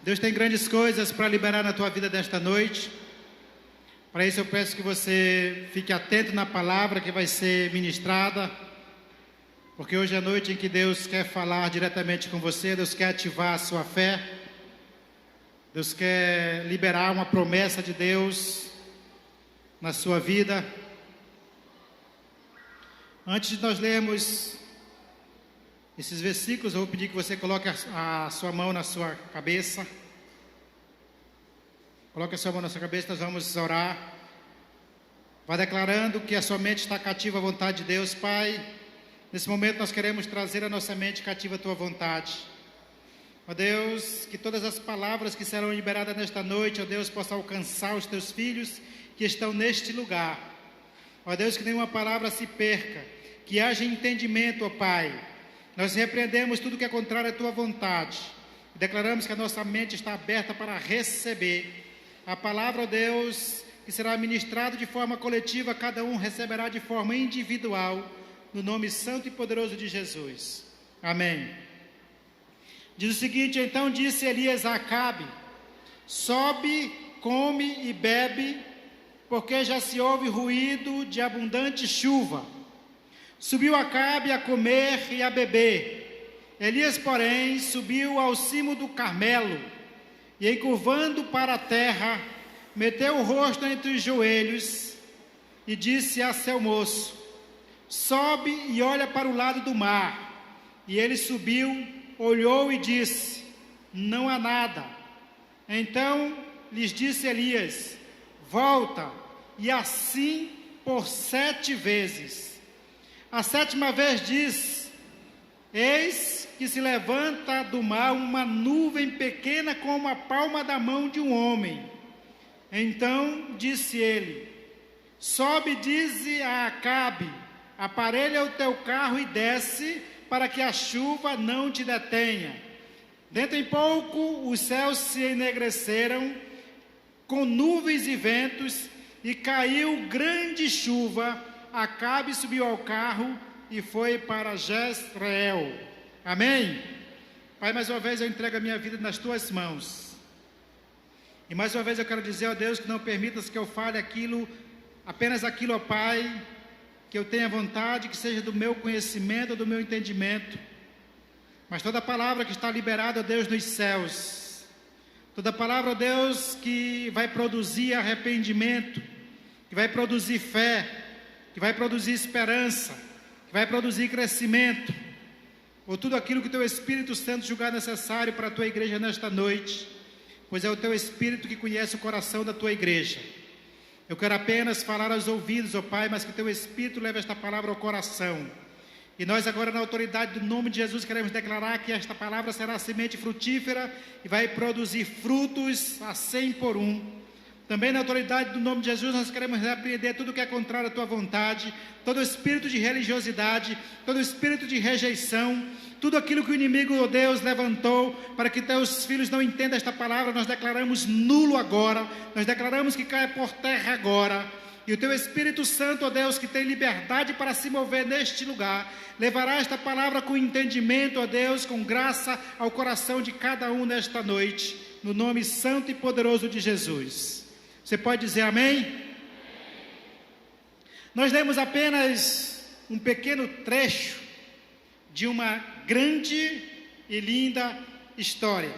Deus tem grandes coisas para liberar na tua vida desta noite. Para isso eu peço que você fique atento na palavra que vai ser ministrada, porque hoje é a noite em que Deus quer falar diretamente com você, Deus quer ativar a sua fé, Deus quer liberar uma promessa de Deus na sua vida. Antes de nós lermos esses versículos, eu vou pedir que você coloque a sua mão na sua cabeça. Coloque a sua mão na sua cabeça, nós vamos orar. Vai declarando que a sua mente está cativa à vontade de Deus. Pai, nesse momento nós queremos trazer a nossa mente cativa à tua vontade. Ó Deus, que todas as palavras que serão liberadas nesta noite, ó Deus, possam alcançar os teus filhos que estão neste lugar. Ó Deus, que nenhuma palavra se perca, que haja entendimento, ó Pai. Nós repreendemos tudo que é contrário à tua vontade. Declaramos que a nossa mente está aberta para receber a palavra, ó Deus, que será ministrada de forma coletiva, cada um receberá de forma individual, no nome santo e poderoso de Jesus. Amém. Diz o seguinte: então disse Elias a Acabe: sobe, come e bebe, porque já se ouve ruído de abundante chuva. Subiu Acabe a comer e a beber. Elias, porém, subiu ao cimo do Carmelo, e encurvando para a terra, meteu o rosto entre os joelhos, e disse a seu moço: sobe e olha para o lado do mar. E ele subiu, olhou e disse: não há nada. Então lhes disse Elias: volta, e assim por 7 vezes. A 7ª vez diz: eis que se levanta do mar uma nuvem pequena como a palma da mão de um homem. Então disse ele: sobe, dize a Acabe: aparelha o teu carro e desce, para que a chuva não te detenha. Dentro em pouco os céus se enegreceram com nuvens e ventos, e caiu grande chuva. Acabe subiu ao carro e foi para Jezreel. Amém? Pai, mais uma vez eu entrego a minha vida nas tuas mãos. E mais uma vez eu quero dizer, ó Deus, que não permitas que eu fale apenas aquilo, ó Pai, que eu tenha vontade, que seja do meu conhecimento, do meu entendimento. Mas toda palavra que está liberada, ó Deus, nos céus. Toda palavra, ó Deus, que vai produzir arrependimento, que vai produzir fé, que vai produzir esperança, que vai produzir crescimento, ou tudo aquilo que o teu Espírito Santo julgar necessário para a tua igreja nesta noite, pois é o teu Espírito que conhece o coração da tua igreja. Eu quero apenas falar aos ouvidos, ó Pai, mas que o teu Espírito leve esta palavra ao coração. E nós agora, na autoridade do nome de Jesus, queremos declarar que esta palavra será semente frutífera e vai produzir frutos a 100 por 1. Também na autoridade do nome de Jesus, nós queremos repreender tudo que é contrário à tua vontade, todo espírito de religiosidade, todo espírito de rejeição, tudo aquilo que o inimigo, ó Deus, levantou para que teus filhos não entendam esta palavra, nós declaramos nulo agora, nós declaramos que cai por terra agora. E o teu Espírito Santo, ó Deus, que tem liberdade para se mover neste lugar, levará esta palavra com entendimento, ó Deus, com graça ao coração de cada um nesta noite, no nome santo e poderoso de Jesus. Você pode dizer amém? Nós lemos apenas um pequeno trecho de uma grande e linda história.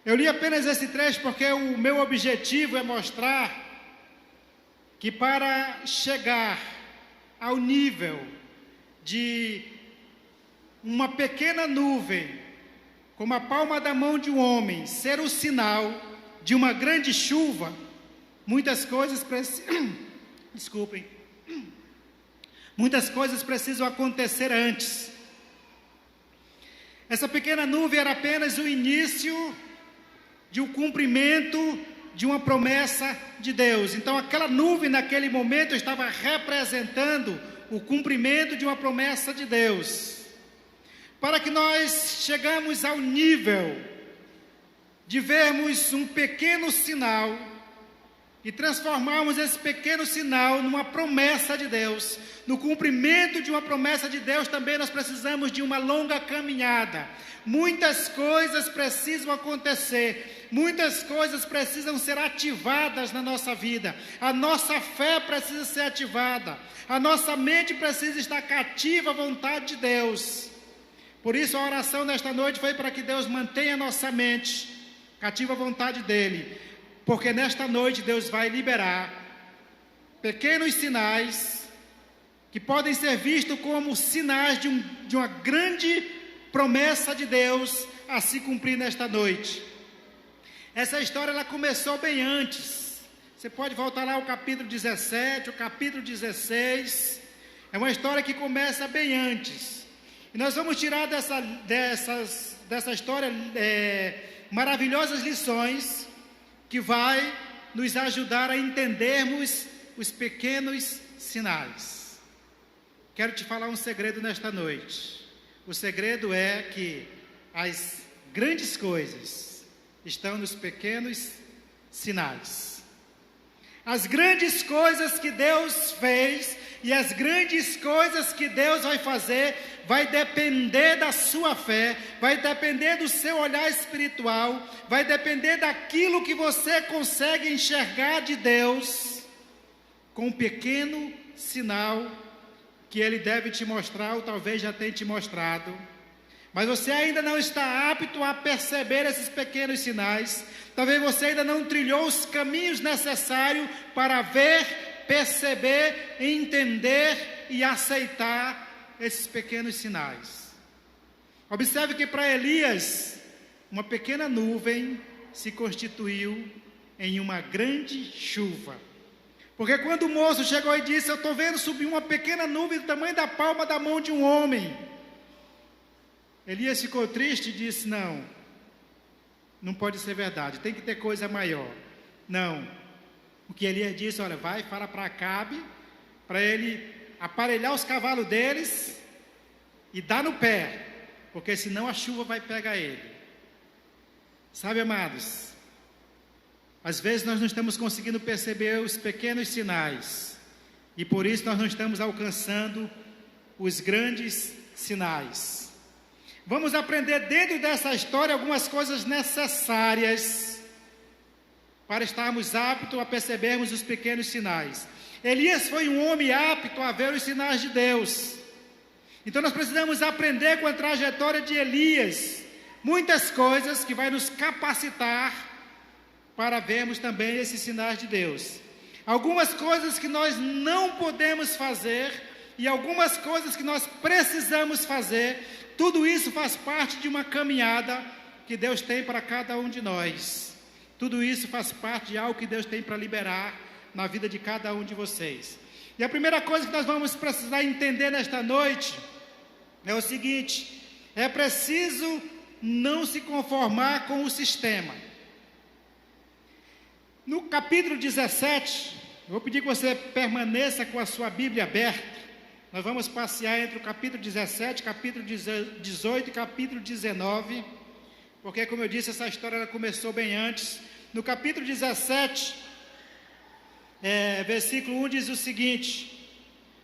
Eu li apenas esse trecho porque o meu objetivo é mostrar que para chegar ao nível de uma pequena nuvem, como a palma da mão de um homem, ser o sinal de uma grande chuva, muitas coisas precisam acontecer antes. Essa pequena nuvem era apenas o início de um cumprimento de uma promessa de Deus. Então aquela nuvem naquele momento estava representando o cumprimento de uma promessa de Deus. Para que nós chegamos ao nível de vermos um pequeno sinal, e transformarmos esse pequeno sinal numa promessa de Deus. No cumprimento de uma promessa de Deus, também nós precisamos de uma longa caminhada. Muitas coisas precisam acontecer, muitas coisas precisam ser ativadas na nossa vida. A nossa fé precisa ser ativada, a nossa mente precisa estar cativa à vontade de Deus. Por isso a oração nesta noite foi para que Deus mantenha a nossa mente cativa à vontade dEle, porque nesta noite Deus vai liberar pequenos sinais que podem ser vistos como sinais de uma grande promessa de Deus a se cumprir nesta noite. Essa história ela começou bem antes. Você pode voltar lá ao capítulo 17, o capítulo 16. É uma história que começa bem antes. E nós vamos tirar dessa história maravilhosas lições que vai nos ajudar a entendermos os pequenos sinais. Quero te falar um segredo nesta noite. O segredo é que as grandes coisas estão nos pequenos sinais. As grandes coisas que Deus fez e as grandes coisas que Deus vai fazer vai depender da sua fé, vai depender do seu olhar espiritual, vai depender daquilo que você consegue enxergar de Deus, com um pequeno sinal que Ele deve te mostrar, ou talvez já tenha te mostrado, mas você ainda não está apto a perceber esses pequenos sinais, talvez você ainda não trilhou os caminhos necessários para ver, perceber, entender e aceitar esses pequenos sinais. Observe que para Elias, uma pequena nuvem se constituiu em uma grande chuva. Porque quando o moço chegou e disse: eu estou vendo subir uma pequena nuvem do tamanho da palma da mão de um homem, Elias ficou triste e disse: não pode ser verdade, tem que ter coisa maior. Não. O que Elias disse: olha, vai, fala para Acabe, para ele aparelhar os cavalos deles e dar no pé, porque senão a chuva vai pegar ele. Sabe, amados, às vezes nós não estamos conseguindo perceber os pequenos sinais, e por isso nós não estamos alcançando os grandes sinais. Vamos aprender dentro dessa história algumas coisas necessárias para estarmos aptos a percebermos os pequenos sinais. Elias foi um homem apto a ver os sinais de Deus. Então nós precisamos aprender com a trajetória de Elias muitas coisas que vai nos capacitar para vermos também esses sinais de Deus. Algumas coisas que nós não podemos fazer e algumas coisas que nós precisamos fazer. Tudo isso faz parte de uma caminhada que Deus tem para cada um de nós. Tudo isso faz parte de algo que Deus tem para liberar na vida de cada um de vocês. E a primeira coisa que nós vamos precisar entender nesta noite é o seguinte: é preciso não se conformar com o sistema. No capítulo 17, eu vou pedir que você permaneça com a sua Bíblia aberta. Nós vamos passear entre o capítulo 17, capítulo 18 e capítulo 19, porque, como eu disse, essa história ela começou bem antes. No capítulo 17, versículo 1 diz o seguinte: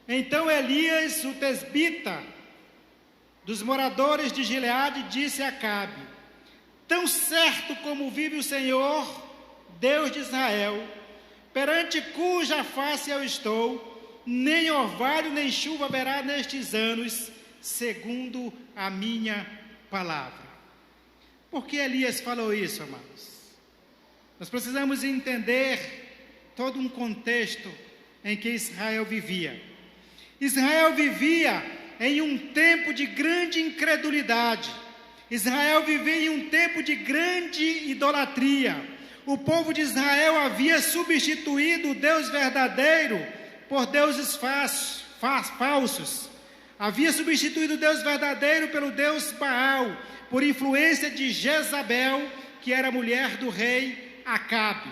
então Elias, o tesbita, dos moradores de Gileade, disse a Acabe: tão certo como vive o Senhor, Deus de Israel, perante cuja face eu estou, nem orvalho nem chuva haverá nestes anos, segundo a minha palavra. Por que Elias falou isso, amados? Nós precisamos entender todo um contexto em que Israel vivia. Israel vivia em um tempo de grande incredulidade. Israel vivia em um tempo de grande idolatria. O povo de Israel havia substituído o Deus verdadeiro por deuses falsos. Havia substituído o Deus verdadeiro pelo Deus Baal, por influência de Jezabel, que era mulher do rei Acabe.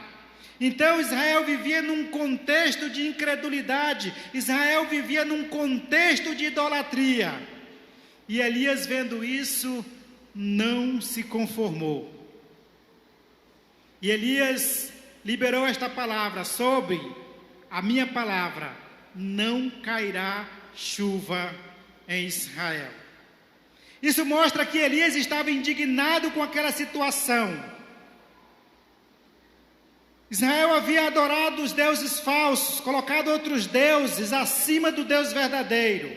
Então Israel vivia num contexto de incredulidade, Israel vivia num contexto de idolatria. E Elias, vendo isso, não se conformou. E Elias liberou esta palavra: sobre a minha palavra não cairá chuva em Israel. Isso mostra que Elias estava indignado com aquela situação. Israel havia adorado os deuses falsos, colocado outros deuses acima do Deus verdadeiro.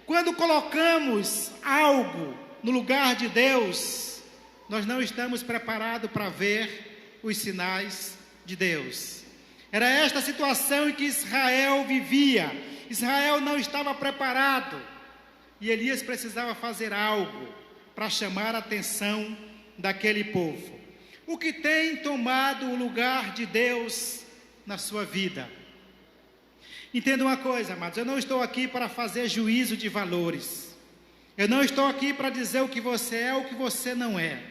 Quando colocamos algo no lugar de Deus, nós não estamos preparados para ver os sinais de Deus. Era esta a situação em que Israel vivia. Israel não estava preparado e Elias precisava fazer algo para chamar a atenção daquele povo. O que tem tomado o lugar de Deus na sua vida? Entenda uma coisa, amados, eu não estou aqui para fazer juízo de valores. Eu não estou aqui para dizer o que você é ou o que você não é.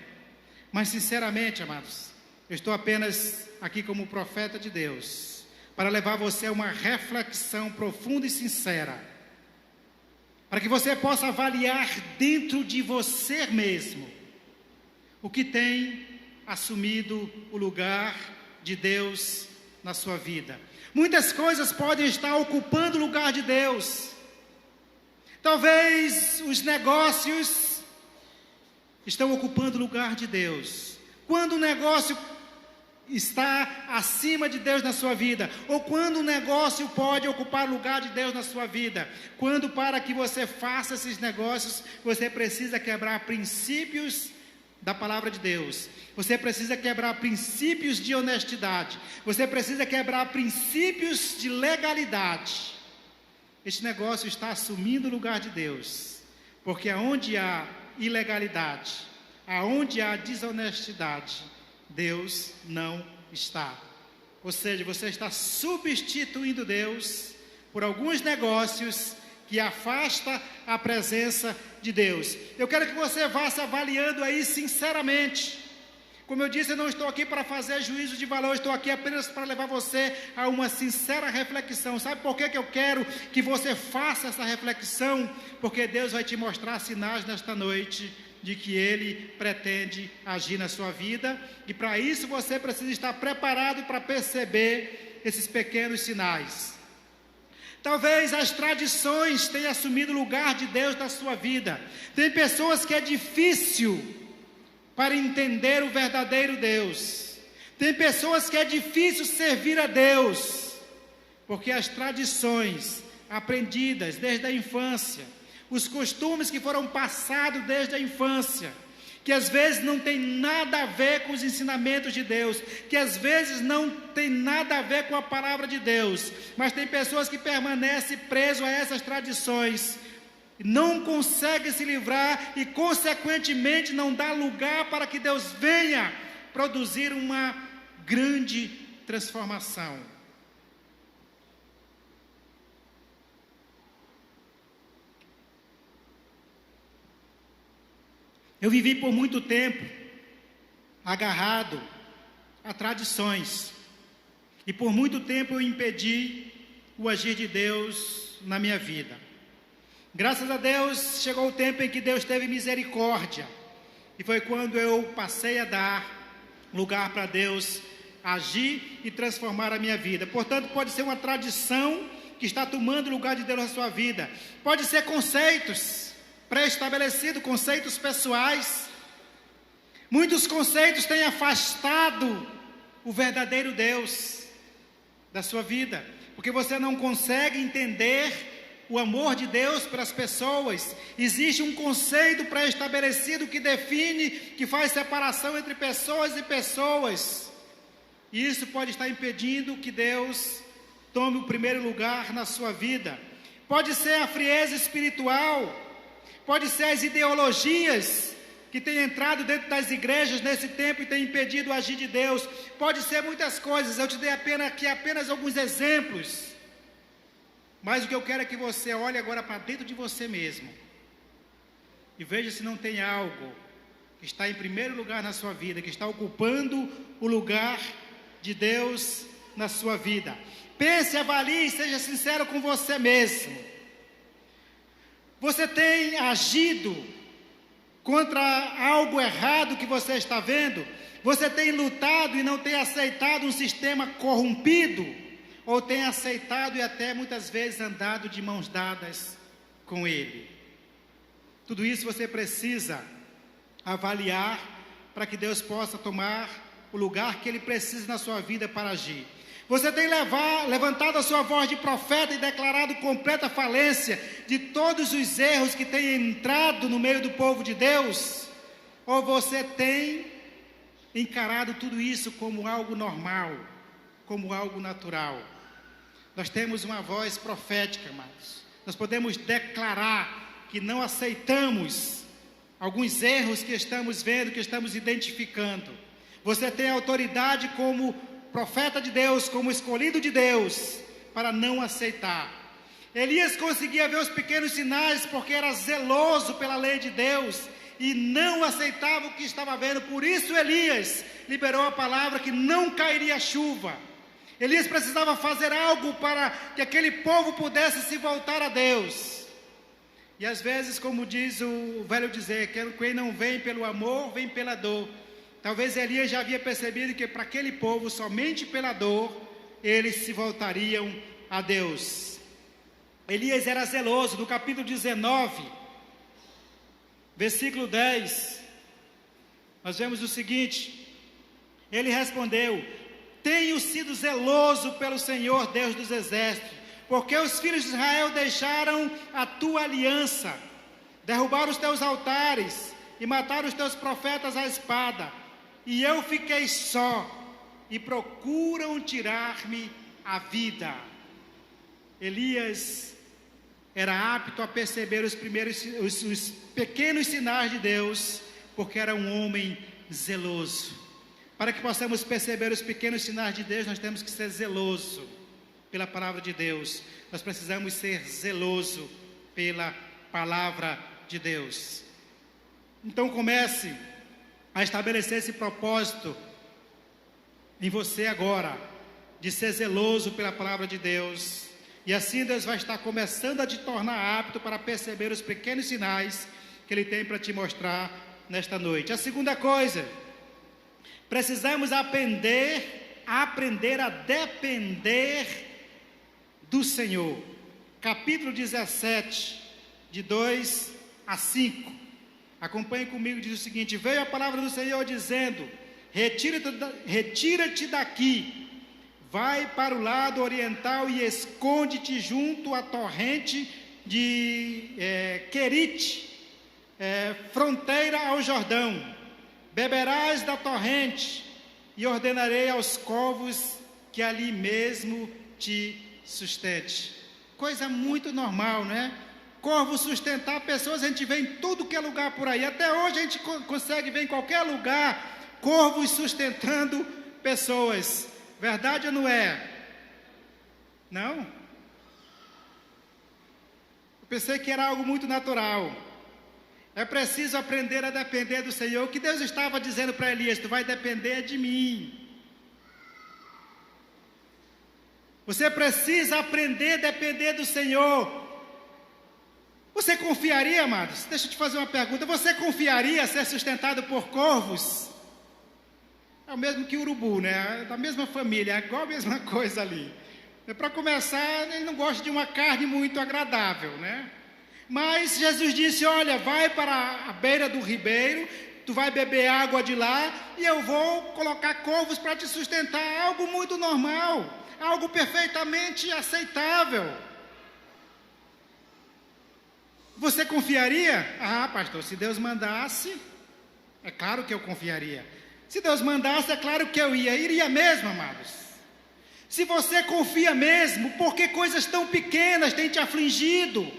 Mas, sinceramente, amados, eu estou apenas aqui como profeta de Deus, para levar você a uma reflexão profunda e sincera, para que você possa avaliar dentro de você mesmo o que tem assumido o lugar de Deus na sua vida. Muitas coisas podem estar ocupando o lugar de Deus. Talvez os negócios estão ocupando o lugar de Deus. Quando o negócio está acima de Deus na sua vida, ou quando o negócio pode ocupar o lugar de Deus na sua vida, quando para que você faça esses negócios, você precisa quebrar princípios da palavra de Deus. Você precisa quebrar princípios de honestidade. Você precisa quebrar princípios de legalidade. Este negócio está assumindo o lugar de Deus, porque aonde há ilegalidade, aonde há desonestidade, Deus não está. Ou seja, você está substituindo Deus por alguns negócios que afasta a presença de Deus. Eu quero que você vá se avaliando aí sinceramente. Como eu disse, eu não estou aqui para fazer juízo de valor, estou aqui apenas para levar você a uma sincera reflexão. Sabe por que eu quero que você faça essa reflexão? Porque Deus vai te mostrar sinais nesta noite de que Ele pretende agir na sua vida, e para isso você precisa estar preparado para perceber esses pequenos sinais. Talvez as tradições tenham assumido o lugar de Deus na sua vida. Tem pessoas que é difícil para entender o verdadeiro Deus. Tem pessoas que é difícil servir a Deus, porque as tradições aprendidas desde a infância, os costumes que foram passados desde a infância, que às vezes não tem nada a ver com os ensinamentos de Deus, que às vezes não tem nada a ver com a palavra de Deus, mas tem pessoas que permanecem presas a essas tradições, não conseguem se livrar e consequentemente não dá lugar para que Deus venha produzir uma grande transformação. Eu vivi por muito tempo agarrado a tradições, e por muito tempo eu impedi o agir de Deus na minha vida. Graças a Deus chegou o tempo em que Deus teve misericórdia, e foi quando eu passei a dar lugar para Deus agir e transformar a minha vida. Portanto, pode ser uma tradição que está tomando lugar de Deus na sua vida, pode ser conceitos pré-estabelecido, conceitos pessoais. Muitos conceitos têm afastado o verdadeiro Deus da sua vida, porque você não consegue entender o amor de Deus para as pessoas. Existe um conceito pré-estabelecido que define, que faz separação entre pessoas e pessoas, e isso pode estar impedindo que Deus tome o primeiro lugar na sua vida. Pode ser a frieza espiritual, pode ser as ideologias que têm entrado dentro das igrejas nesse tempo e têm impedido o agir de Deus. Pode ser muitas coisas, eu te dei apenas alguns exemplos. Mas o que eu quero é que você olhe agora para dentro de você mesmo e veja se não tem algo que está em primeiro lugar na sua vida, que está ocupando o lugar de Deus na sua vida. Pense, avalie e seja sincero com você mesmo. Você tem agido contra algo errado que você está vendo? Você tem lutado e não tem aceitado um sistema corrompido? Ou tem aceitado e até muitas vezes andado de mãos dadas com ele? Tudo isso você precisa avaliar para que Deus possa tomar o lugar que Ele precisa na sua vida para agir. Você tem levantado a sua voz de profeta e declarado completa falência de todos os erros que têm entrado no meio do povo de Deus? Ou você tem encarado tudo isso como algo normal, como algo natural? Nós temos uma voz profética, amados. Nós podemos declarar que não aceitamos alguns erros que estamos vendo, que estamos identificando. Você tem autoridade como profeta de Deus, como escolhido de Deus, para não aceitar. Elias conseguia ver os pequenos sinais porque era zeloso pela lei de Deus e não aceitava o que estava vendo. Por isso Elias liberou a palavra que não cairia chuva. Elias precisava fazer algo para que aquele povo pudesse se voltar a Deus. E às vezes, como diz o velho dizer, que quem não vem pelo amor, vem pela dor. Talvez Elias já havia percebido que para aquele povo, somente pela dor, eles se voltariam a Deus. Elias era zeloso. No capítulo 19, versículo 10, nós vemos o seguinte: ele respondeu: tenho sido zeloso pelo Senhor Deus dos exércitos, porque os filhos de Israel deixaram a tua aliança, derrubaram os teus altares e mataram os teus profetas à espada, e eu fiquei só, e procuram tirar-me a vida. Elias era apto a perceber os pequenos sinais de Deus, porque era um homem zeloso. Para que possamos perceber os pequenos sinais de Deus, nós temos que ser zeloso pela palavra de Deus. Nós precisamos ser zeloso pela palavra de Deus. Então comece a estabelecer esse propósito em você agora, de ser zeloso pela palavra de Deus. E assim Deus vai estar começando a te tornar apto para perceber os pequenos sinais que Ele tem para te mostrar nesta noite. A segunda coisa, precisamos aprender a depender do Senhor. Capítulo 17, de 2 a 5. Acompanhe comigo, diz o seguinte: veio a palavra do Senhor dizendo: retira-te daqui, vai para o lado oriental e esconde-te junto à torrente de Querite, fronteira ao Jordão. Beberás da torrente e ordenarei aos corvos que ali mesmo te sustente. Coisa muito normal, né? Corvo sustentar pessoas, a gente vê em tudo que é lugar por aí. Até hoje a gente consegue ver em qualquer lugar corvos sustentando pessoas. Verdade ou não é? Não? Eu pensei que era algo muito natural. É preciso aprender a depender do Senhor. O que Deus estava dizendo para Elias: tu vai depender de mim. Você precisa aprender a depender do Senhor. Você confiaria, amados? Deixa eu te fazer uma pergunta. Você confiaria ser sustentado por corvos? É o mesmo que urubu, né? Da mesma família, é igual a mesma coisa ali. Para começar, ele não gosta de uma carne muito agradável, né? Mas Jesus disse: olha, vai para a beira do ribeiro, tu vai beber água de lá, e eu vou colocar corvos para te sustentar. Algo muito normal, algo perfeitamente aceitável. Você confiaria? Ah, pastor, se Deus mandasse, é claro que eu confiaria. Se Deus mandasse, é claro que eu iria mesmo, amados. Se você confia mesmo, por que coisas tão pequenas têm te afligido?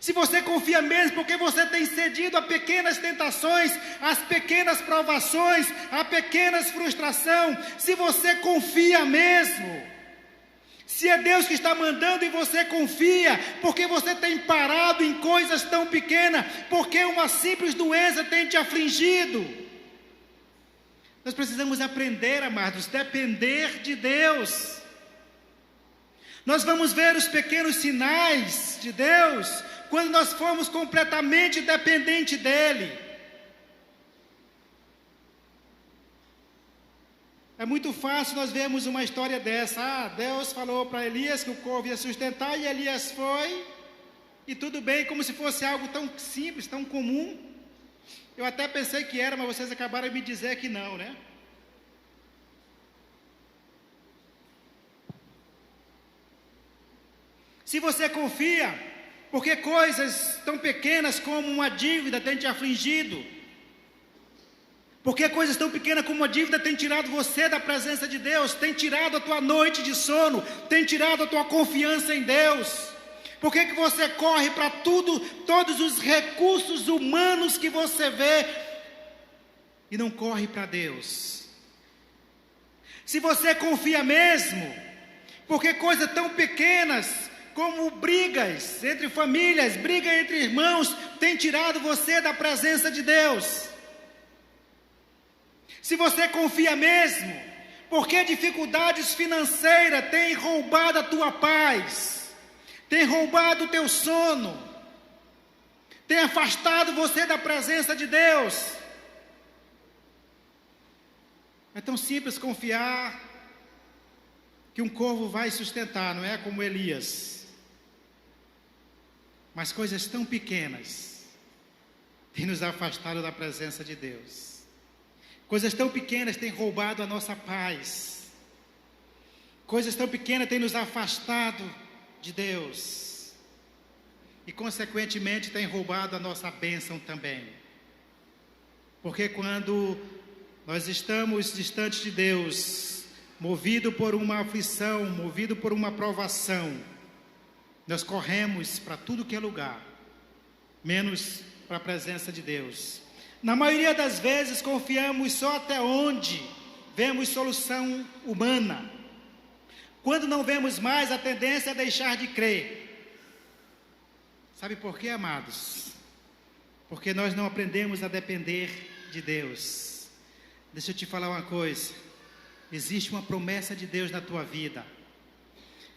Se você confia mesmo, porque você tem cedido a pequenas tentações, às pequenas provações, a pequenas frustrações. Se você confia mesmo, se é Deus que está mandando e você confia, porque você tem parado em coisas tão pequenas, porque uma simples doença tem te afligido. Nós precisamos aprender, amados, depender de Deus. Nós vamos ver os pequenos sinais de Deus quando nós formos completamente dependentes dEle. É muito fácil nós vermos uma história dessa. Deus falou para Elias que o corvo ia sustentar e Elias foi. E tudo bem, como se fosse algo tão simples, tão comum. Eu até pensei que era, mas vocês acabaram de me dizer que não, né? Se você confia, porque coisas tão pequenas como uma dívida tem te afligido, porque coisas tão pequenas como uma dívida tem tirado você da presença de Deus, tem tirado a tua noite de sono, tem tirado a tua confiança em Deus. Por que você corre para tudo, todos os recursos humanos que você vê e não corre para Deus? Se você confia mesmo, porque coisas tão pequenas como brigas entre famílias, briga entre irmãos, tem tirado você da presença de Deus. Se você confia mesmo, porque dificuldades financeiras têm roubado a tua paz, têm roubado o teu sono, têm afastado você da presença de Deus. É tão simples confiar que um corvo vai sustentar, não é como Elias. Mas coisas tão pequenas têm nos afastado da presença de Deus. Coisas tão pequenas têm roubado a nossa paz. Coisas tão pequenas têm nos afastado de Deus. E consequentemente têm roubado a nossa bênção também. Porque quando nós estamos distantes de Deus, movido por uma aflição, movido por uma provação, nós corremos para tudo que é lugar, menos para a presença de Deus. Na maioria das vezes confiamos só até onde vemos solução humana. Quando não vemos mais, a tendência é deixar de crer. Sabe por quê, amados? Porque nós não aprendemos a depender de Deus. Deixa eu te falar uma coisa. Existe uma promessa de Deus na tua vida.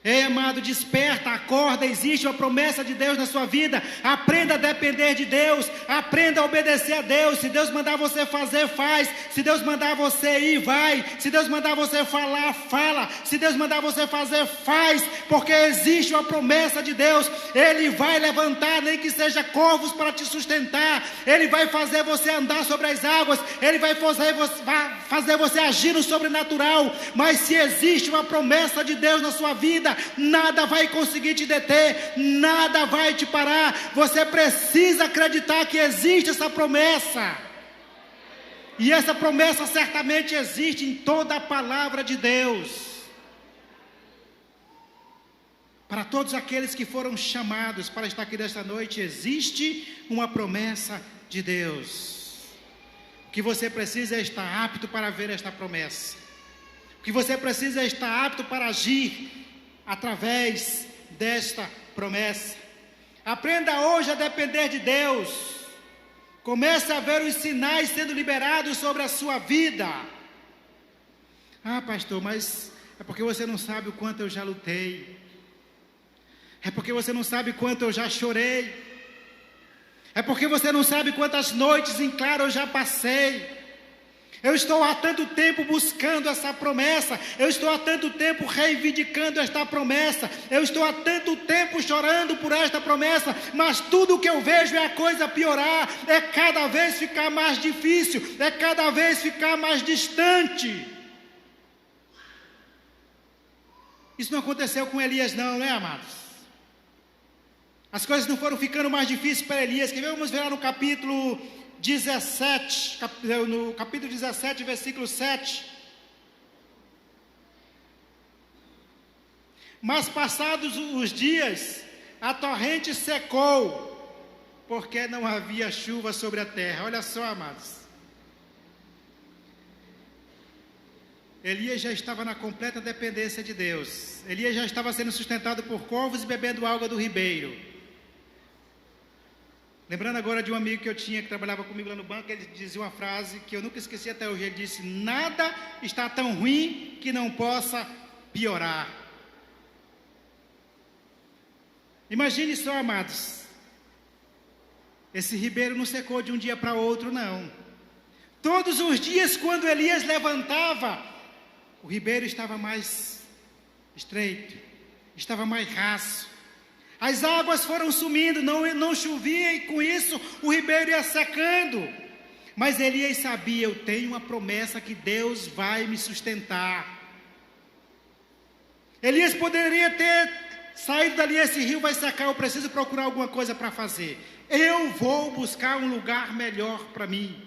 Ei, amado, desperta, acorda, existe uma promessa de Deus na sua vida. Aprenda a depender de Deus, aprenda a obedecer a Deus. Se Deus mandar você fazer, faz. Se Deus mandar você ir, vai. Se Deus mandar você falar, fala. Se Deus mandar você fazer, faz. Porque existe uma promessa de Deus. Ele vai levantar, nem que seja corvos para te sustentar. Ele vai fazer você andar sobre as águas. Ele vai fazer você agir no sobrenatural. Mas se existe uma promessa de Deus na sua vida, nada vai conseguir te deter, nada vai te parar. Você precisa acreditar que existe essa promessa. E essa promessa certamente existe em toda a palavra de Deus. Para todos aqueles que foram chamados para estar aqui nesta noite, existe uma promessa de Deus. O que você precisa é estar apto para ver esta promessa. O que você precisa é estar apto para agir através desta promessa. Aprenda hoje a depender de Deus. Comece a ver os sinais sendo liberados sobre a sua vida. Ah, pastor, mas é porque você não sabe o quanto eu já lutei. É porque você não sabe quanto eu já chorei. É porque você não sabe quantas noites em claro eu já passei. Eu estou há tanto tempo buscando essa promessa. Eu estou há tanto tempo reivindicando esta promessa. Eu estou há tanto tempo chorando por esta promessa. Mas tudo que eu vejo é a coisa piorar. É cada vez ficar mais difícil. É cada vez ficar mais distante. Isso não aconteceu com Elias não, né, amados? As coisas não foram ficando mais difíceis para Elias. Que vamos ver lá no capítulo 17, no capítulo 17, versículo 7. Mas passados os dias, a torrente secou, porque não havia chuva sobre a terra. Olha só, amados. Elias já estava na completa dependência de Deus. Elias já estava sendo sustentado por corvos e bebendo água do ribeiro. Lembrando agora de um amigo que eu tinha, que trabalhava comigo lá no banco, ele dizia uma frase que eu nunca esqueci até hoje. Ele disse: nada está tão ruim que não possa piorar. Imagine só, amados, Esse ribeiro não secou de um dia para outro, não. Todos os dias, quando Elias levantava, o ribeiro estava mais estreito, estava mais raso. As águas foram sumindo, não chovia, e com isso o ribeiro ia secando. Mas Elias sabia: eu tenho uma promessa que Deus vai me sustentar. Elias poderia ter saído dali: esse rio vai secar, eu preciso procurar alguma coisa para fazer. Eu vou buscar um lugar melhor para mim.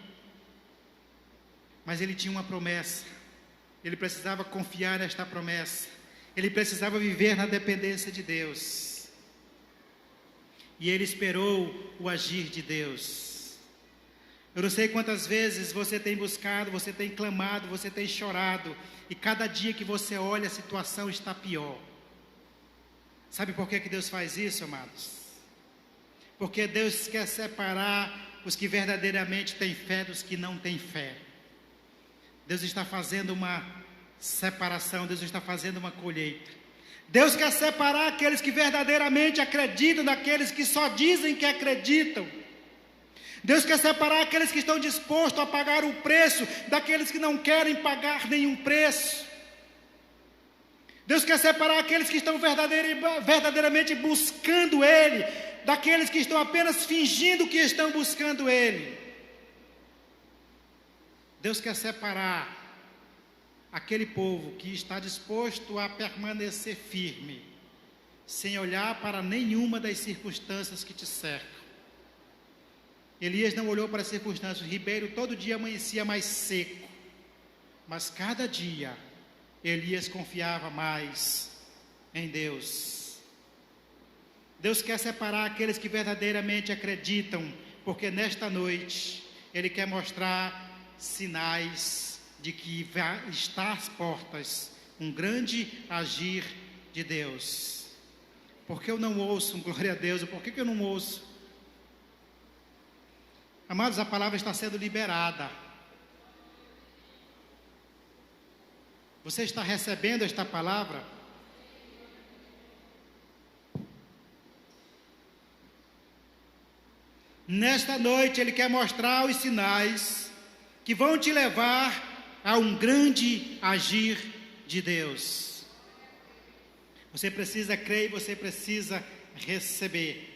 Mas ele tinha uma promessa. Ele precisava confiar nesta promessa. Ele precisava viver na dependência de Deus. E ele esperou o agir de Deus. Eu não sei quantas vezes você tem buscado, você tem clamado, você tem chorado, e cada dia que você olha, a situação está pior. Sabe por que Deus faz isso, amados? Porque Deus quer separar os que verdadeiramente têm fé dos que não têm fé. Deus está fazendo uma separação, Deus está fazendo uma colheita. Deus quer separar aqueles que verdadeiramente acreditam daqueles que só dizem que acreditam. Deus quer separar aqueles que estão dispostos a pagar o preço daqueles que não querem pagar nenhum preço. Deus quer separar aqueles que estão verdadeiramente buscando Ele, daqueles que estão apenas fingindo que estão buscando Ele. Deus quer separar aquele povo que está disposto a permanecer firme, sem olhar para nenhuma das circunstâncias que te cercam. Elias não olhou para as circunstâncias. O ribeiro todo dia amanhecia mais seco, mas cada dia Elias confiava mais em Deus. Deus quer separar aqueles que verdadeiramente acreditam, porque nesta noite Ele quer mostrar sinais de que vai estar às portas um grande agir de Deus. Por que eu não ouço glória a Deus? Por que eu não ouço? Amados, a palavra está sendo liberada. Você está recebendo esta palavra? Nesta noite Ele quer mostrar os sinais que vão te levar a um grande agir de Deus. Você precisa crer e você precisa receber.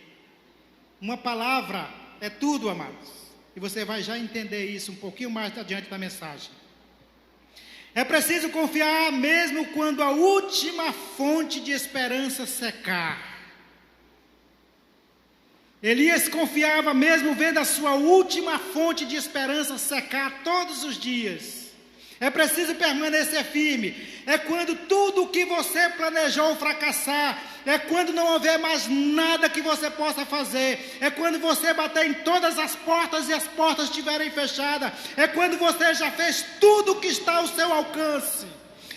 Uma palavra é tudo, amados. E você vai já entender isso um pouquinho mais adiante da mensagem. É preciso confiar mesmo quando a última fonte de esperança secar. Elias confiava mesmo vendo a sua última fonte de esperança secar todos os dias. É preciso permanecer firme. É quando tudo o que você planejou fracassar. É quando não houver mais nada que você possa fazer. É quando você bater em todas as portas e as portas estiverem fechadas. É quando você já fez tudo o que está ao seu alcance.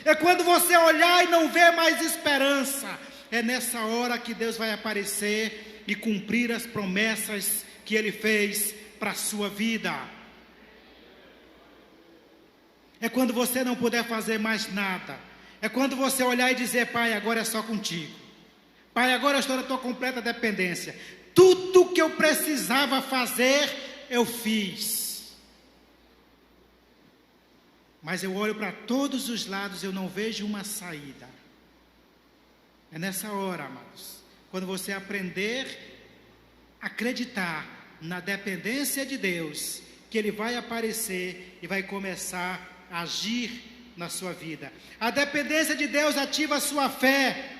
É quando você olhar e não ver mais esperança. É nessa hora que Deus vai aparecer e cumprir as promessas que Ele fez para a sua vida. É quando você não puder fazer mais nada. É quando você olhar e dizer: Pai, agora é só contigo. Pai, agora eu estou na tua completa dependência. Tudo que eu precisava fazer, eu fiz. Mas eu olho para todos os lados, eu não vejo uma saída. É nessa hora, amados, quando você aprender a acreditar na dependência de Deus, que Ele vai aparecer e vai começar a agir na sua vida. A dependência de Deus ativa a sua fé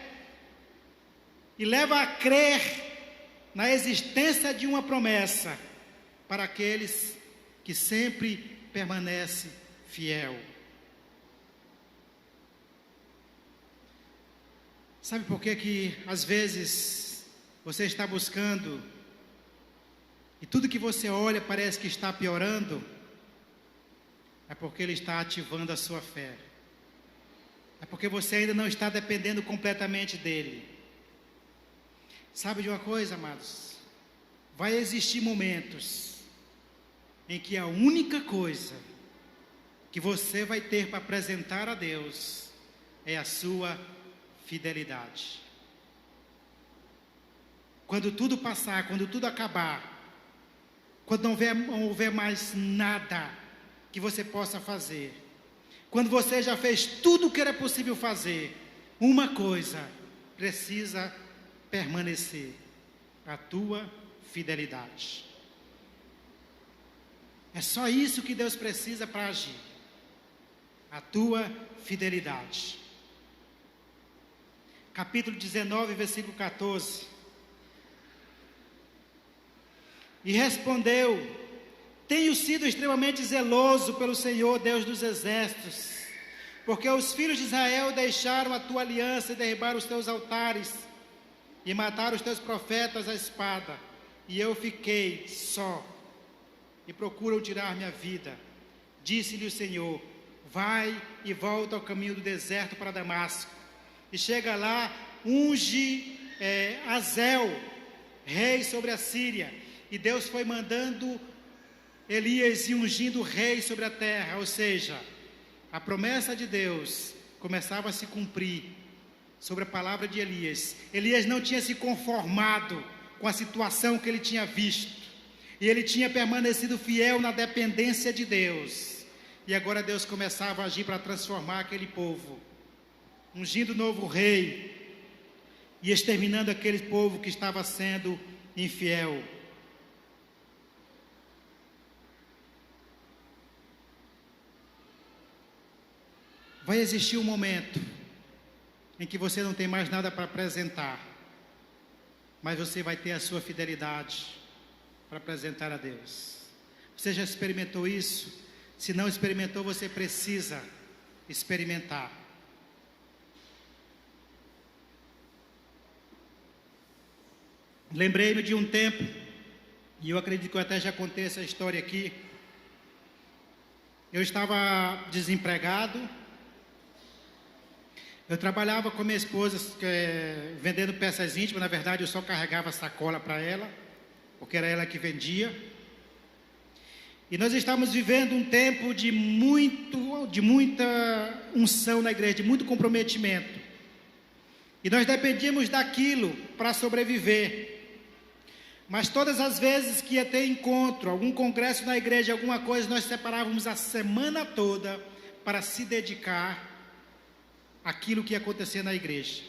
e leva a crer na existência de uma promessa para aqueles que sempre permanecem fiel. Sabe por que às vezes você está buscando e tudo que você olha parece que está piorando? É porque Ele está ativando a sua fé. É porque você ainda não está dependendo completamente dEle. Sabe de uma coisa, amados? Vai existir momentos em que a única coisa que você vai ter para apresentar a Deus é a sua fidelidade. Quando tudo passar, quando tudo acabar, quando não houver mais nada que você possa fazer, quando você já fez tudo o que era possível fazer, uma coisa precisa permanecer: a tua fidelidade. É só isso que Deus precisa para agir: a tua fidelidade. Capítulo 19, versículo 14. E respondeu: tenho sido extremamente zeloso pelo Senhor, Deus dos exércitos, porque os filhos de Israel deixaram a tua aliança e derribaram os teus altares, e mataram os teus profetas à espada, e eu fiquei só, e procuram tirar minha vida. Disse-lhe o Senhor: vai e volta ao caminho do deserto para Damasco, e chega lá, unge Azel, rei sobre a Síria. E Deus foi mandando Elias e ungindo o rei sobre a terra, ou seja, a promessa de Deus começava a se cumprir sobre a palavra de Elias. Elias não tinha se conformado com a situação que ele tinha visto, e ele tinha permanecido fiel na dependência de Deus, e agora Deus começava a agir para transformar aquele povo, ungindo o novo rei e exterminando aquele povo que estava sendo infiel. Vai existir um momento em que você não tem mais nada para apresentar, mas você vai ter a sua fidelidade para apresentar a Deus. Você já experimentou isso? Se não experimentou, você precisa experimentar. Lembrei-me de um tempo, e eu acredito que eu até já contei essa história aqui. Eu estava desempregado. Eu trabalhava com minha esposa vendendo peças íntimas. Na verdade, eu só carregava sacola para ela, porque era ela que vendia. E nós estávamos vivendo um tempo de muita unção na igreja, de muito comprometimento. E nós dependíamos daquilo para sobreviver. Mas todas as vezes que ia ter encontro, algum congresso na igreja, alguma coisa, nós separávamos a semana toda para se dedicar àquilo que ia acontecer na igreja.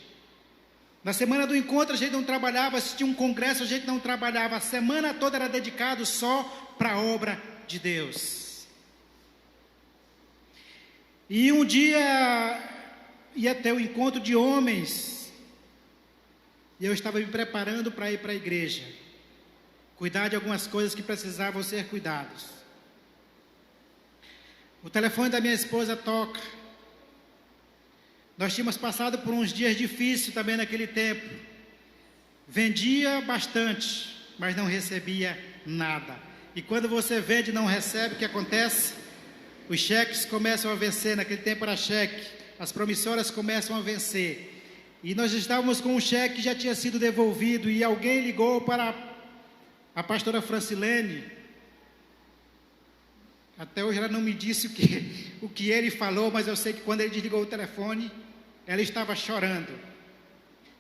Na semana do encontro a gente não trabalhava, se tinha um congresso a gente não trabalhava, a semana toda era dedicado só para a obra de Deus. E um dia ia ter um encontro de homens, e eu estava me preparando para ir para a igreja, cuidar de algumas coisas que precisavam ser cuidadas. O telefone da minha esposa toca. Nós tínhamos passado por uns dias difíceis também naquele tempo. Vendia bastante, mas não recebia nada. E quando você vende e não recebe, o que acontece? Os cheques começam a vencer. Naquele tempo era cheque. As promissoras começam a vencer. E nós estávamos com um cheque que já tinha sido devolvido, e alguém ligou para a pastora Francilene. Até hoje ela não me disse o que ele falou, mas eu sei que quando ele desligou o telefone, ela estava chorando.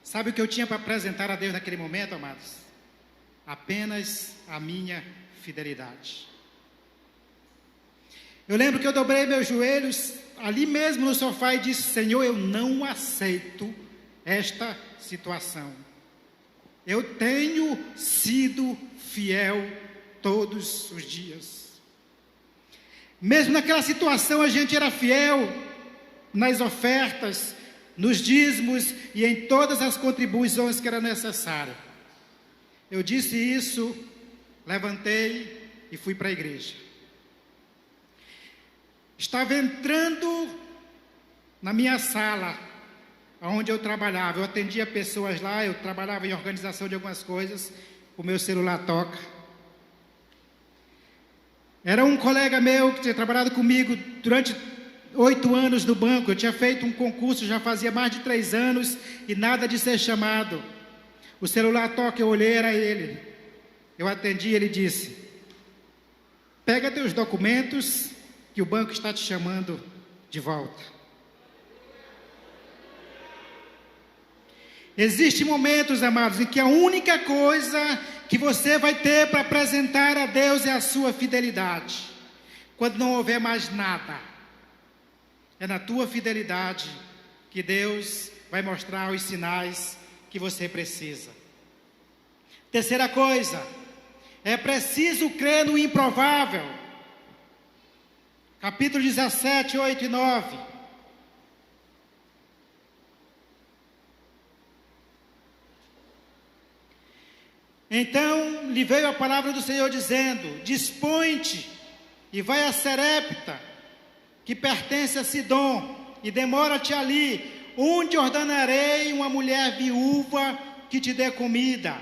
Sabe o que eu tinha para apresentar a Deus naquele momento, amados? Apenas a minha fidelidade. Eu lembro que eu dobrei meus joelhos ali mesmo no sofá e disse: Senhor, eu não aceito esta situação. Eu tenho sido fiel todos os dias. Mesmo naquela situação a gente era fiel nas ofertas, nos dízimos e em todas as contribuições que era necessário. Eu disse isso, levantei e fui para a igreja. Estava entrando na minha sala, onde eu trabalhava. Eu atendia pessoas lá, eu trabalhava em organização de algumas coisas, o meu celular toca. Era um colega meu que tinha trabalhado comigo durante 8 anos no banco. Eu tinha feito um concurso, já fazia mais de 3 anos, e nada de ser chamado. O celular toca, eu olhei, era ele. Eu atendi, ele disse: pega teus documentos, que o banco está te chamando de volta. Existem momentos, amados, em que a única coisa que você vai ter para apresentar a Deus é a sua fidelidade. Quando não houver mais nada, é na tua fidelidade que Deus vai mostrar os sinais que você precisa. Terceira coisa, é preciso crer no improvável. Capítulo 17, 8 e 9. Então lhe veio a palavra do Senhor dizendo: dispõe-te e vai a Sarepta, que pertence a Sidom, e demora-te ali, onde ordenarei uma mulher viúva que te dê comida.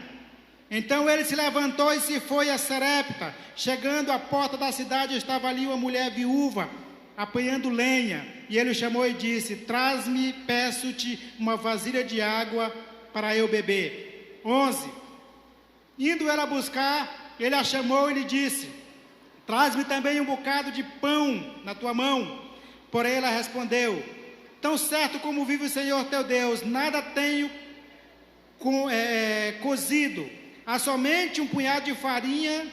Então ele se levantou e se foi a Sarepta. Chegando à porta da cidade, estava ali uma mulher viúva, apanhando lenha. E ele o chamou e disse: traz-me, peço-te, uma vasilha de água para eu beber. 11. Indo ela buscar, ele a chamou e lhe disse: traz-me também um bocado de pão na tua mão. Porém ela respondeu: tão certo como vive o Senhor teu Deus, nada tenho cozido, há somente um punhado de farinha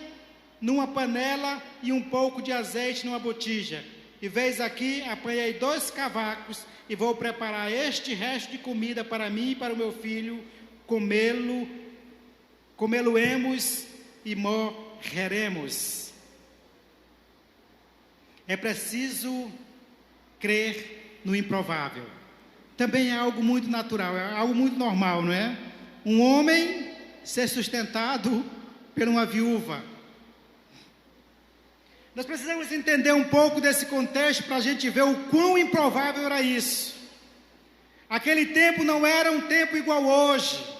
numa panela e um pouco de azeite numa botija. E vês aqui, apanhei 2 cavacos e vou preparar este resto de comida para mim e para o meu filho, comê-lo-emos e morreremos. É preciso crer no improvável. Também é algo muito natural, é algo muito normal, não é? Um homem ser sustentado por uma viúva. Nós precisamos entender um pouco desse contexto para a gente ver o quão improvável era isso. Aquele tempo não era um tempo igual hoje.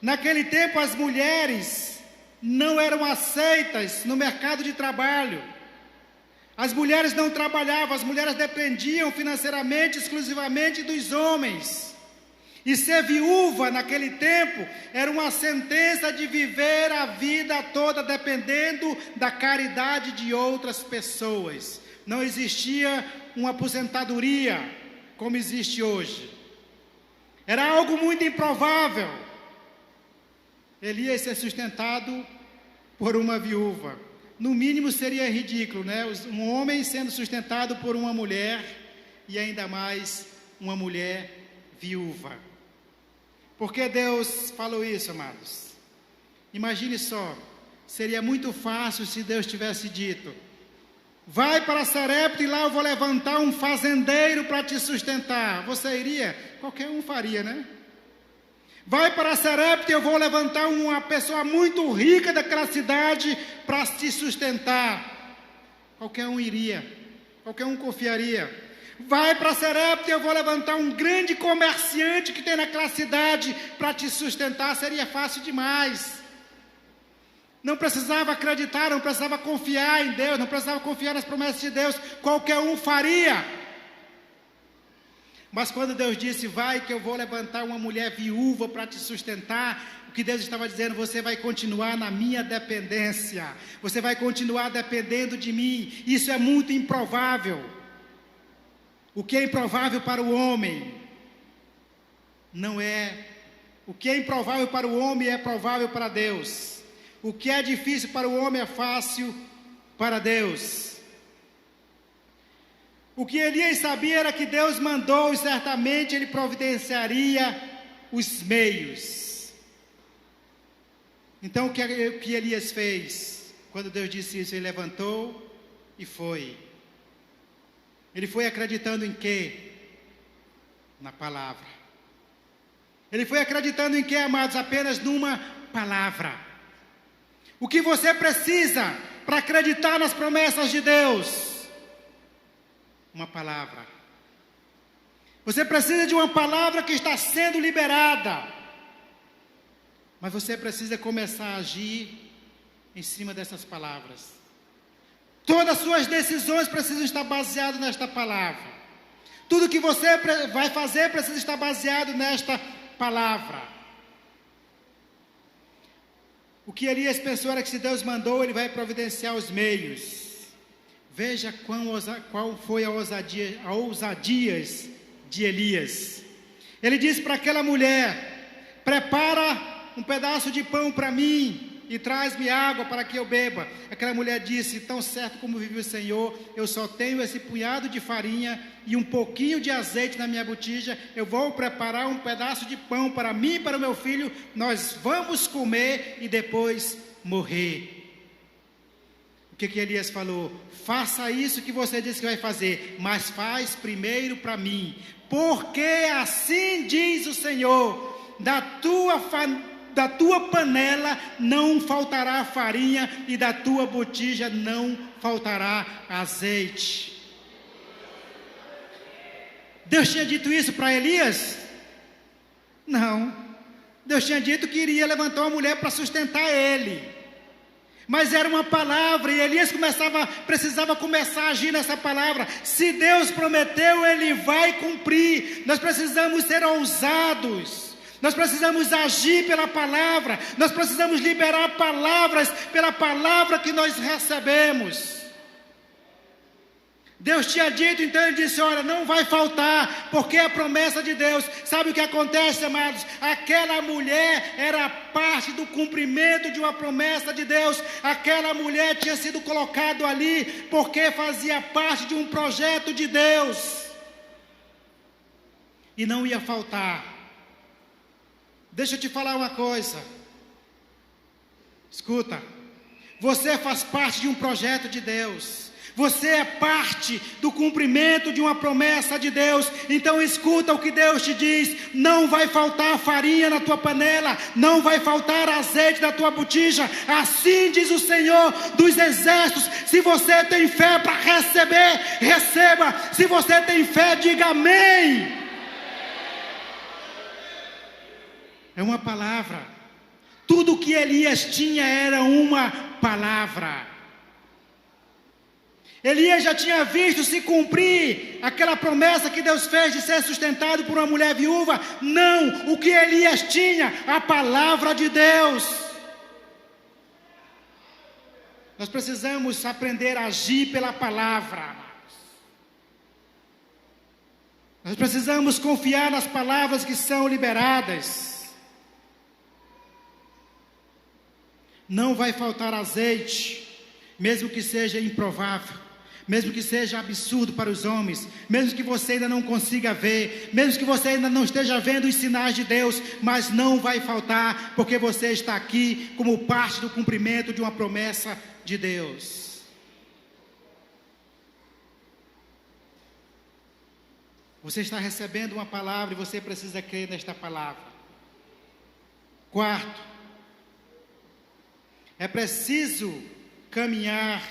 Naquele tempo as mulheres não eram aceitas no mercado de trabalho. As mulheres não trabalhavam, as mulheres dependiam financeiramente exclusivamente dos homens. E ser viúva naquele tempo era uma sentença de viver a vida toda dependendo da caridade de outras pessoas. Não existia uma aposentadoria como existe hoje. Era algo muito improvável ele ia ser sustentado por uma viúva. No mínimo seria ridículo, né? Um homem sendo sustentado por uma mulher, e ainda mais uma mulher viúva. Por que Deus falou isso, amados? Imagine só, seria muito fácil se Deus tivesse dito: vai para Sarepta e lá eu vou levantar um fazendeiro para te sustentar. Você iria? Qualquer um faria, né? Vai para Sarepta e eu vou levantar uma pessoa muito rica daquela cidade para te sustentar. Qualquer um iria, qualquer um confiaria. Vai para Sarepta e eu vou levantar um grande comerciante que tem naquela cidade para te sustentar. Seria fácil demais. Não precisava acreditar, não precisava confiar em Deus, não precisava confiar nas promessas de Deus. Qualquer um faria. Mas quando Deus disse: vai que eu vou levantar uma mulher viúva para te sustentar, o que Deus estava dizendo: você vai continuar na minha dependência, você vai continuar dependendo de mim. Isso é muito improvável. O que é improvável para o homem não é. O que é improvável para o homem é provável para Deus. O que é difícil para o homem é fácil para Deus. O que Elias sabia era que Deus mandou e certamente ele providenciaria os meios. Então o que Elias fez? Quando Deus disse isso, ele levantou e foi. Ele foi acreditando em quê? Na palavra. Ele foi acreditando em quê, amados? Apenas numa palavra. O que você precisa para acreditar nas promessas de Deus? Uma palavra. Você precisa de uma palavra que está sendo liberada. Mas você precisa começar a agir em cima dessas palavras. Todas as suas decisões precisam estar baseadas nesta palavra. Tudo que você vai fazer precisa estar baseado nesta palavra. O que Elias pensou era que se Deus mandou, ele vai providenciar os meios. Veja qual foi a ousadias de Elias. Ele disse para aquela mulher: prepara um pedaço de pão para mim e traz-me água para que eu beba. Aquela mulher disse: tão certo como vive o Senhor, eu só tenho esse punhado de farinha e um pouquinho de azeite na minha botija. Eu vou preparar um pedaço de pão para mim e para o meu filho, nós vamos comer e depois morrer. O que Elias falou? Faça isso que você disse que vai fazer, mas faz primeiro para mim, porque assim diz o Senhor: da tua panela não faltará farinha e da tua botija não faltará azeite. Deus tinha dito isso para Elias? Não. Deus tinha dito que iria levantar uma mulher para sustentar ele. Mas era uma palavra e Elias precisava começar a agir nessa palavra. Se Deus prometeu, Ele vai cumprir. Nós precisamos ser ousados. Nós precisamos agir pela palavra. Nós precisamos liberar palavras pela palavra que nós recebemos. Deus tinha dito, então ele disse: olha, não vai faltar, porque é a promessa de Deus. Sabe o que acontece, amados? Aquela mulher era parte do cumprimento de uma promessa de Deus. Aquela mulher tinha sido colocada ali porque fazia parte de um projeto de Deus. E não ia faltar. Deixa eu te falar uma coisa. Escuta. Você faz parte de um projeto de Deus. Você é parte do cumprimento de uma promessa de Deus. Então escuta o que Deus te diz: não vai faltar farinha na tua panela, não vai faltar azeite na tua botija. Assim diz o Senhor dos Exércitos. Se você tem fé para receber, receba. Se você tem fé, diga amém. É uma palavra. Tudo o que Elias tinha era uma palavra. Elias já tinha visto se cumprir aquela promessa que Deus fez de ser sustentado por uma mulher viúva. Não, o que Elias tinha? A palavra de Deus. Nós precisamos aprender a agir pela palavra, amados. Nós precisamos confiar nas palavras que são liberadas. Não vai faltar azeite, mesmo que seja improvável. Mesmo que seja absurdo para os homens, mesmo que você ainda não consiga ver, mesmo que você ainda não esteja vendo os sinais de Deus, mas não vai faltar, porque você está aqui como parte do cumprimento de uma promessa de Deus. Você está recebendo uma palavra e você precisa crer nesta palavra. Quarto, é preciso caminhar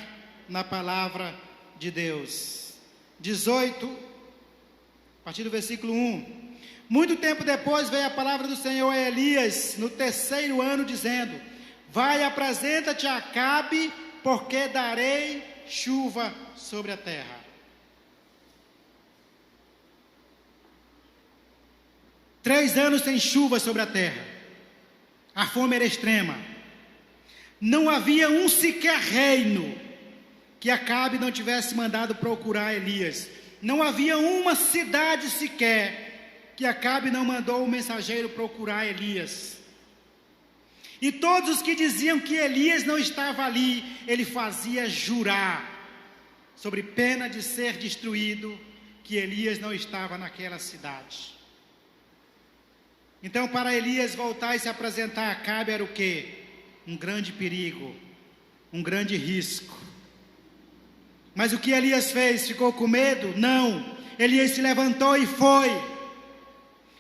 na palavra de Deus. 18, a partir do versículo 1. Muito tempo depois veio a palavra do Senhor a Elias, no 3º ano, dizendo: vai, apresenta-te a Acabe, porque darei chuva sobre a terra. Três anos sem chuva sobre a terra. A fome era extrema. Não havia um sequer reino que Acabe não tivesse mandado procurar Elias. Não havia uma cidade sequer que Acabe não mandou o mensageiro procurar Elias. E todos os que diziam que Elias não estava ali, ele fazia jurar, sobre pena de ser destruído, que Elias não estava naquela cidade. Então, para Elias voltar e se apresentar a Acabe era o quê? Um grande perigo, um grande risco. Mas o que Elias fez? Ficou com medo? Não. Elias se levantou e foi.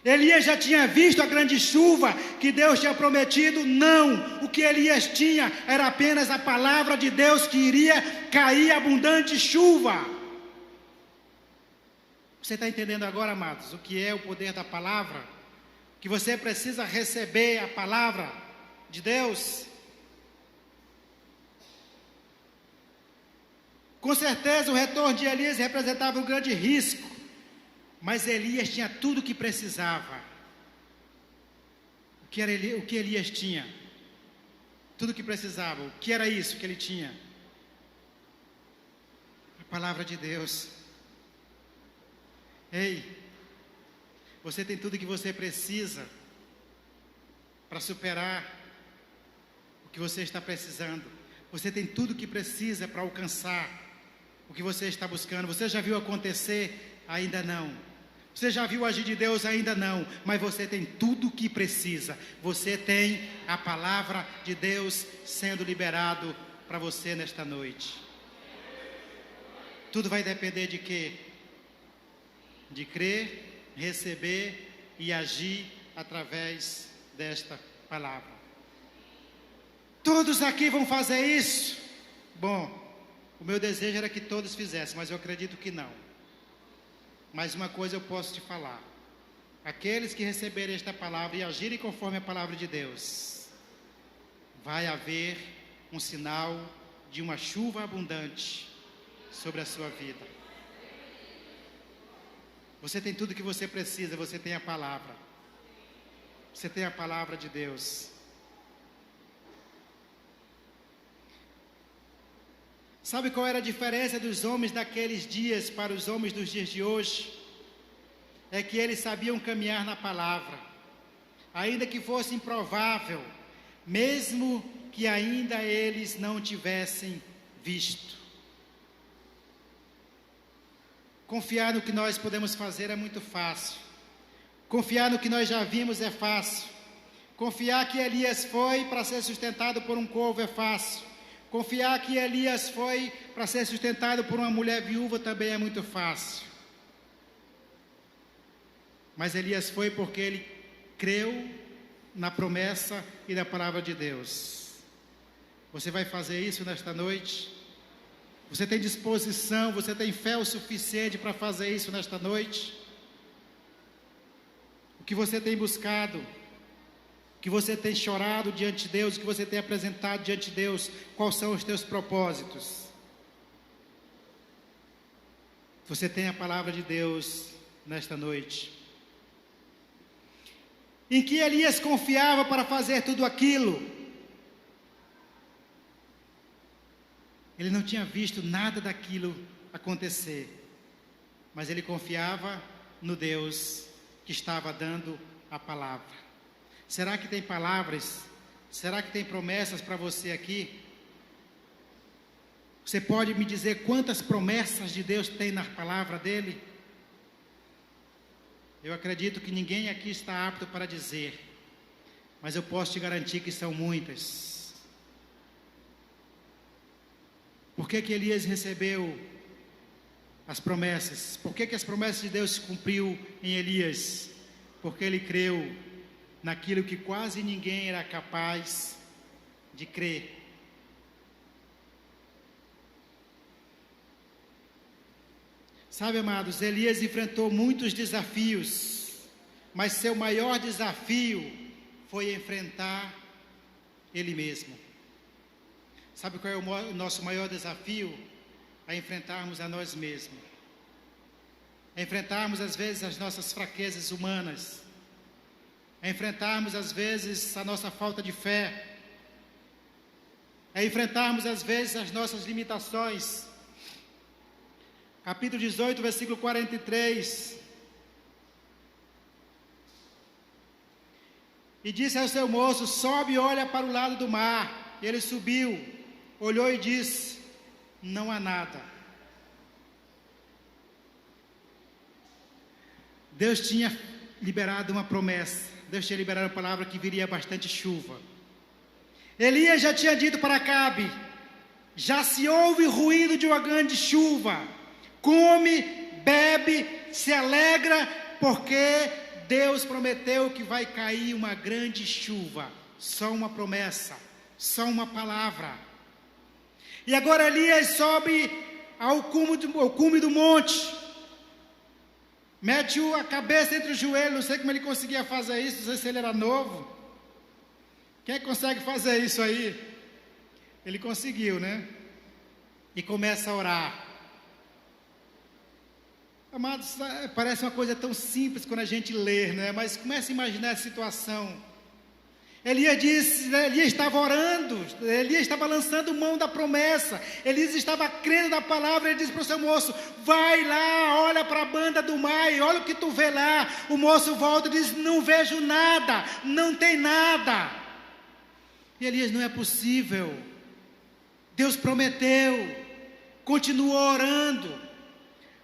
Elias já tinha visto a grande chuva que Deus tinha prometido? Não. O que Elias tinha era apenas a palavra de Deus que iria cair abundante chuva. Você está entendendo agora, amados, o que é o poder da palavra? Que você precisa receber a palavra de Deus. Com certeza o retorno de Elias representava um grande risco, mas Elias tinha tudo o que precisava. O que Elias tinha? Tudo o que precisava. O que era isso que ele tinha? A palavra de Deus. Ei, você tem tudo o que você precisa. para superar o que você está precisando. Você tem tudo o que precisa para alcançar o que você está buscando. Você já viu acontecer? Ainda não. Você já viu agir de Deus? Ainda não. Mas você tem tudo o que precisa. Você tem a palavra de Deus sendo liberado para você nesta noite. Tudo vai depender de quê? De crer, receber e agir através desta palavra. Todos aqui vão fazer isso? Bom, o meu desejo era que todos fizessem, mas eu acredito que não. Mas uma coisa eu posso te falar: aqueles que receberem esta palavra e agirem conforme a palavra de Deus, vai haver um sinal de uma chuva abundante sobre a sua vida. Você tem tudo que você precisa, você tem a palavra. Você tem a palavra de Deus. Sabe qual era a diferença dos homens daqueles dias para os homens dos dias de hoje? É que eles sabiam caminhar na palavra, ainda que fosse improvável, mesmo que ainda eles não tivessem visto. Confiar no que nós podemos fazer é muito fácil. Confiar no que nós já vimos é fácil. Confiar que Elias foi para ser sustentado por um corvo é fácil. Confiar que Elias foi para ser sustentado por uma mulher viúva também é muito fácil. Mas Elias foi porque ele creu na promessa e na palavra de Deus. Você vai fazer isso nesta noite? Você tem disposição, você tem fé o suficiente para fazer isso nesta noite? O que você tem buscado? O que você tem chorado diante de Deus? O que você tem apresentado diante de Deus? Quais são os teus propósitos? Você tem a palavra de Deus nesta noite? Em que Elias confiava para fazer tudo aquilo? Ele não tinha visto nada daquilo acontecer, mas ele confiava no Deus que estava dando a palavra. Será que tem palavras? Será que tem promessas para você aqui? Você pode me dizer quantas promessas de Deus tem na palavra dele? Eu acredito que ninguém aqui está apto para dizer, mas eu posso te garantir que são muitas. Por que Elias recebeu as promessas? Por que as promessas de Deus se cumpriu em Elias? Porque ele creu naquilo que quase ninguém era capaz de crer. Sabe, amados, Elias enfrentou muitos desafios, mas seu maior desafio foi enfrentar ele mesmo. Sabe qual é o nosso maior desafio? A enfrentarmos a nós mesmos. A enfrentarmos às vezes as nossas fraquezas humanas. A enfrentarmos às vezes a nossa falta de fé. A enfrentarmos às vezes as nossas limitações. Capítulo 18, versículo 43. E disse ao seu moço: sobe e olha para o lado do mar. E ele subiu. Olhou e disse: não há nada. Deus tinha liberado uma promessa. Deus tinha liberado a palavra que viria bastante chuva. Elias já tinha dito para Acabe: já se ouve ruído de uma grande chuva. Come, bebe, se alegra, porque Deus prometeu que vai cair uma grande chuva. Só uma promessa, só uma palavra. E agora Elias sobe ao cume do monte, mete a cabeça entre os joelhos. Não sei como ele conseguia fazer isso, não sei se ele era novo. Quem consegue fazer isso aí? Ele conseguiu, né? E começa a orar. Amados, parece uma coisa tão simples quando a gente lê, né? Mas começa a imaginar a situação. Elias estava orando, Elias estava lançando mão da promessa, Elias estava crendo na palavra. Ele disse para o seu moço: vai lá, olha para a banda do mar, e olha o que tu vê lá. O moço volta e diz: não vejo nada, não tem nada. E Elias: não é possível, Deus prometeu. Continuou orando.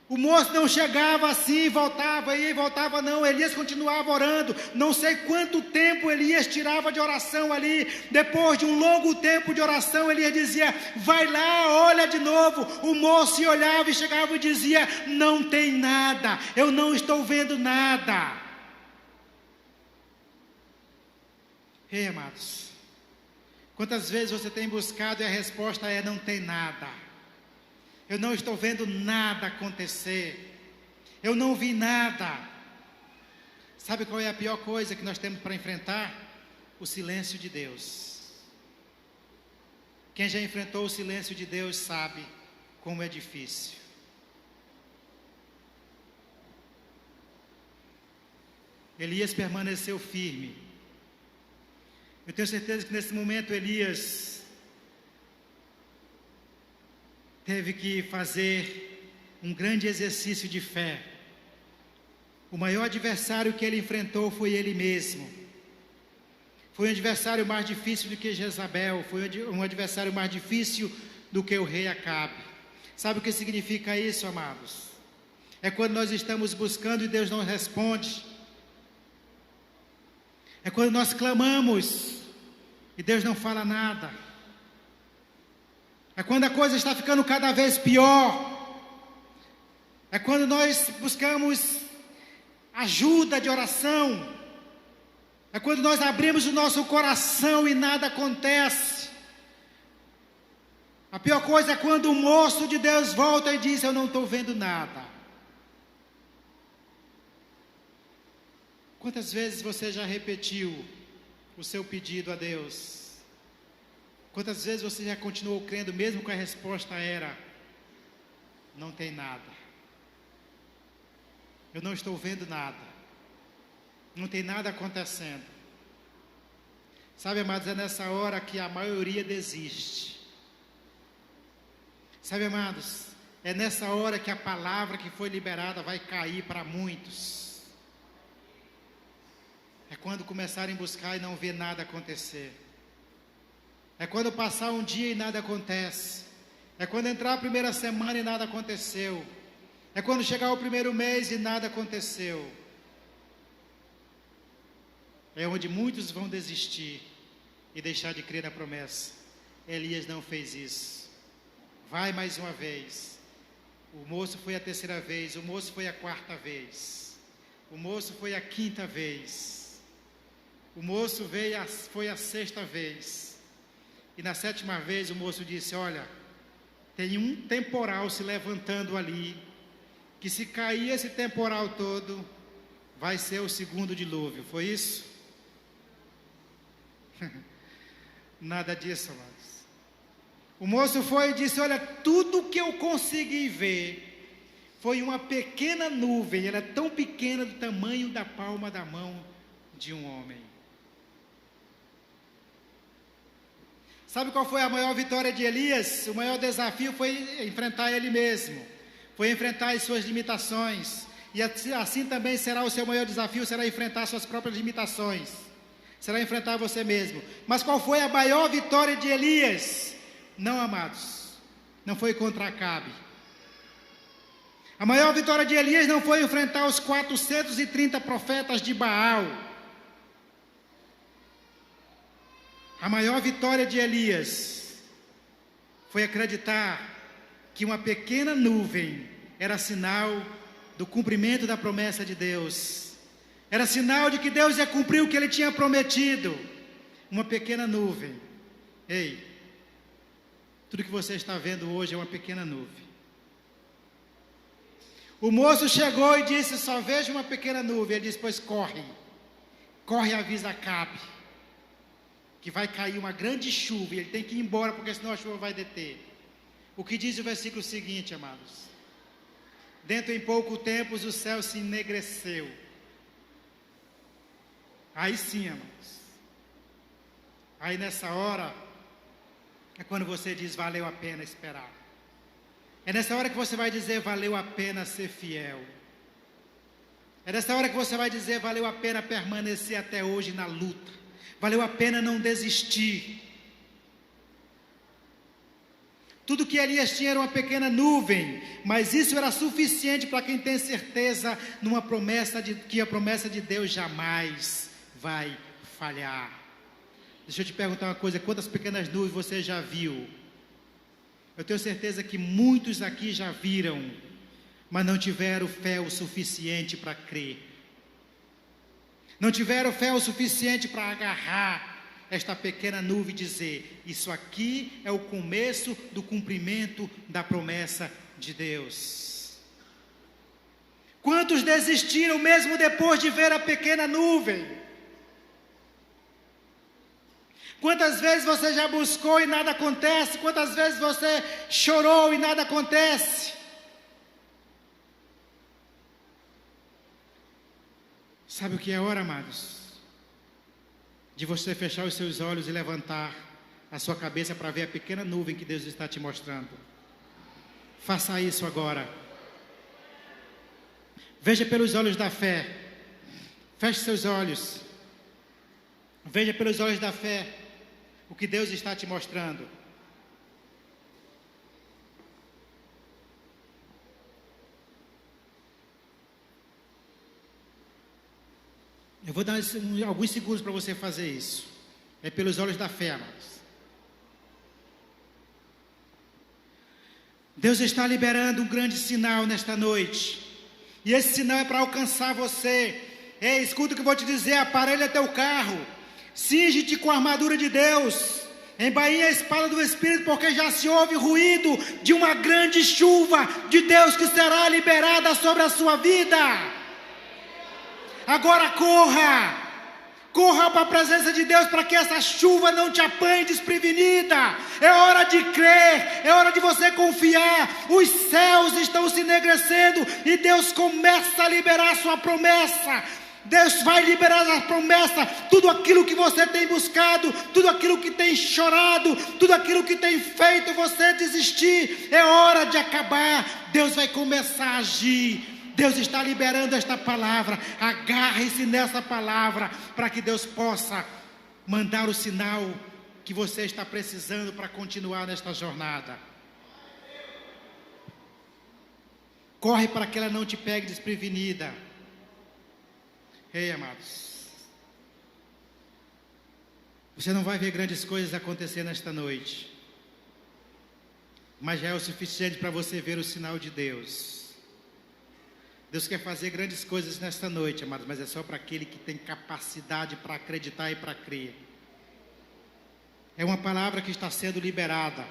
O moço não chegava assim, voltava, ia e voltava, não. Elias continuava orando. Não sei quanto tempo Elias tirava de oração ali. Depois de um longo tempo de oração, Elias dizia: vai lá, olha de novo. O moço se olhava e chegava e dizia: não tem nada, eu não estou vendo nada. Ei, amados, quantas vezes você tem buscado e a resposta é: não tem nada. Eu não estou vendo nada acontecer. Eu não vi nada. Sabe qual é a pior coisa que nós temos para enfrentar? O silêncio de Deus. Quem já enfrentou o silêncio de Deus sabe como é difícil. Elias permaneceu firme. Eu tenho certeza que nesse momento Elias teve que fazer um grande exercício de fé. O maior adversário que ele enfrentou foi ele mesmo. Foi um adversário mais difícil do que Jezabel, foi um adversário mais difícil do que o rei Acabe. Sabe o que significa isso, amados? É quando nós estamos buscando e Deus não responde. É quando nós clamamos e Deus não fala nada. É quando a coisa está ficando cada vez pior. É quando nós buscamos ajuda de oração. É quando nós abrimos o nosso coração e nada acontece. A pior coisa é quando o moço de Deus volta e diz: eu não estou vendo nada. Quantas vezes você já repetiu o seu pedido a Deus? Quantas vezes você já continuou crendo, mesmo que a resposta era: não tem nada, eu não estou vendo nada, não tem nada acontecendo. Sabe, amados, é nessa hora que a maioria desiste. Sabe, amados, é nessa hora que a palavra que foi liberada vai cair para muitos. É quando começarem a buscar e não ver nada acontecer. É quando passar um dia e nada acontece. É quando entrar a primeira semana e nada aconteceu. É quando chegar o primeiro mês e nada aconteceu. É onde muitos vão desistir e deixar de crer na promessa. Elias não fez isso. Vai mais uma vez. O moço foi a terceira vez. O moço foi a quarta vez. O moço foi a quinta vez. O moço foi a sexta vez. E na sétima vez o moço disse: olha, tem um temporal se levantando ali, que se cair esse temporal todo, vai ser o segundo dilúvio. Foi isso? Nada disso, amados. O moço foi e disse: olha, tudo que eu consegui ver foi uma pequena nuvem, ela é tão pequena do tamanho da palma da mão de um homem. Sabe qual foi a maior vitória de Elias? O maior desafio foi enfrentar ele mesmo, foi enfrentar as suas limitações, e assim também será o seu maior desafio, será enfrentar suas próprias limitações, será enfrentar você mesmo. Mas qual foi a maior vitória de Elias? Não, amados, não foi contra Acabe. A maior vitória de Elias não foi enfrentar os 430 profetas de Baal. A maior vitória de Elias foi acreditar que uma pequena nuvem era sinal do cumprimento da promessa de Deus. Era sinal de que Deus ia cumprir o que Ele tinha prometido. Uma pequena nuvem. Ei, tudo que você está vendo hoje é uma pequena nuvem. O moço chegou e disse: só vejo uma pequena nuvem. Ele disse: pois corre e avisa Acabe que vai cair uma grande chuva e ele tem que ir embora, porque senão a chuva vai deter. O que diz o versículo seguinte, amados? Dentro em pouco tempo o céu se enegreceu. Aí sim, amados. Aí nessa hora, é quando você diz, valeu a pena esperar. É nessa hora que você vai dizer, valeu a pena ser fiel. É nessa hora que você vai dizer, valeu a pena permanecer até hoje na luta. Valeu a pena não desistir. Tudo que Elias tinha era uma pequena nuvem, mas isso era suficiente para quem tem certeza numa promessa que a promessa de Deus jamais vai falhar. Deixa eu te perguntar uma coisa, quantas pequenas nuvens você já viu? Eu tenho certeza que muitos aqui já viram, mas não tiveram fé o suficiente para crer. Não tiveram fé o suficiente para agarrar esta pequena nuvem e dizer, isso aqui é o começo do cumprimento da promessa de Deus. Quantos desistiram mesmo depois de ver a pequena nuvem? Quantas vezes você já buscou e nada acontece? Quantas vezes você chorou e nada acontece? Sabe o que é a hora, amados? De você fechar os seus olhos e levantar a sua cabeça para ver a pequena nuvem que Deus está te mostrando. Faça isso agora. Veja pelos olhos da fé. Feche seus olhos. Veja pelos olhos da fé o que Deus está te mostrando. Eu vou dar alguns segundos para você fazer isso. É pelos olhos da fé, amados. Deus está liberando um grande sinal nesta noite. E esse sinal é para alcançar você. Ei, escuta o que eu vou te dizer. Aparelha teu carro. Cinge-te com a armadura de Deus. Embainha a espada do Espírito, porque já se ouve ruído de uma grande chuva de Deus que será liberada sobre a sua vida. Agora corra. Corra para a presença de Deus para que essa chuva não te apanhe desprevenida. É hora de crer, é hora de você confiar. Os céus estão se enegrecendo e Deus começa a liberar a sua promessa. Deus vai liberar a promessa, tudo aquilo que você tem buscado, tudo aquilo que tem chorado, tudo aquilo que tem feito você desistir. É hora de acabar. Deus vai começar a agir. Deus está liberando esta palavra. Agarre-se nessa palavra para que Deus possa mandar o sinal que você está precisando para continuar nesta jornada. Corre para que ela não te pegue desprevenida. Ei, amados, você não vai ver grandes coisas acontecer nesta noite, mas já é o suficiente para você ver o sinal de Deus. Deus quer fazer grandes coisas nesta noite, amados, mas é só para aquele que tem capacidade para acreditar e para crer. É uma palavra que está sendo liberada.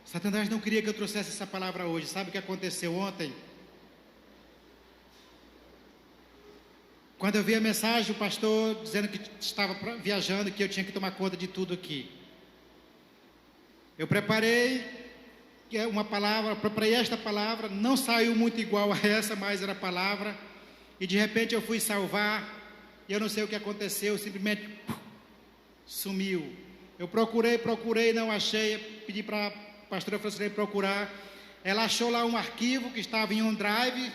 Satanás não queria que eu trouxesse essa palavra hoje. Sabe o que aconteceu ontem? Quando eu vi a mensagem, o pastor dizendo que estava viajando e que eu tinha que tomar conta de tudo aqui. Eu preparei uma palavra, preparei esta palavra, não saiu muito igual a essa, mas era a palavra, e de repente eu fui salvar, e eu não sei o que aconteceu, simplesmente sumiu. Eu procurei, não achei, pedi para a pastora Francilei procurar, ela achou lá um arquivo que estava em OneDrive,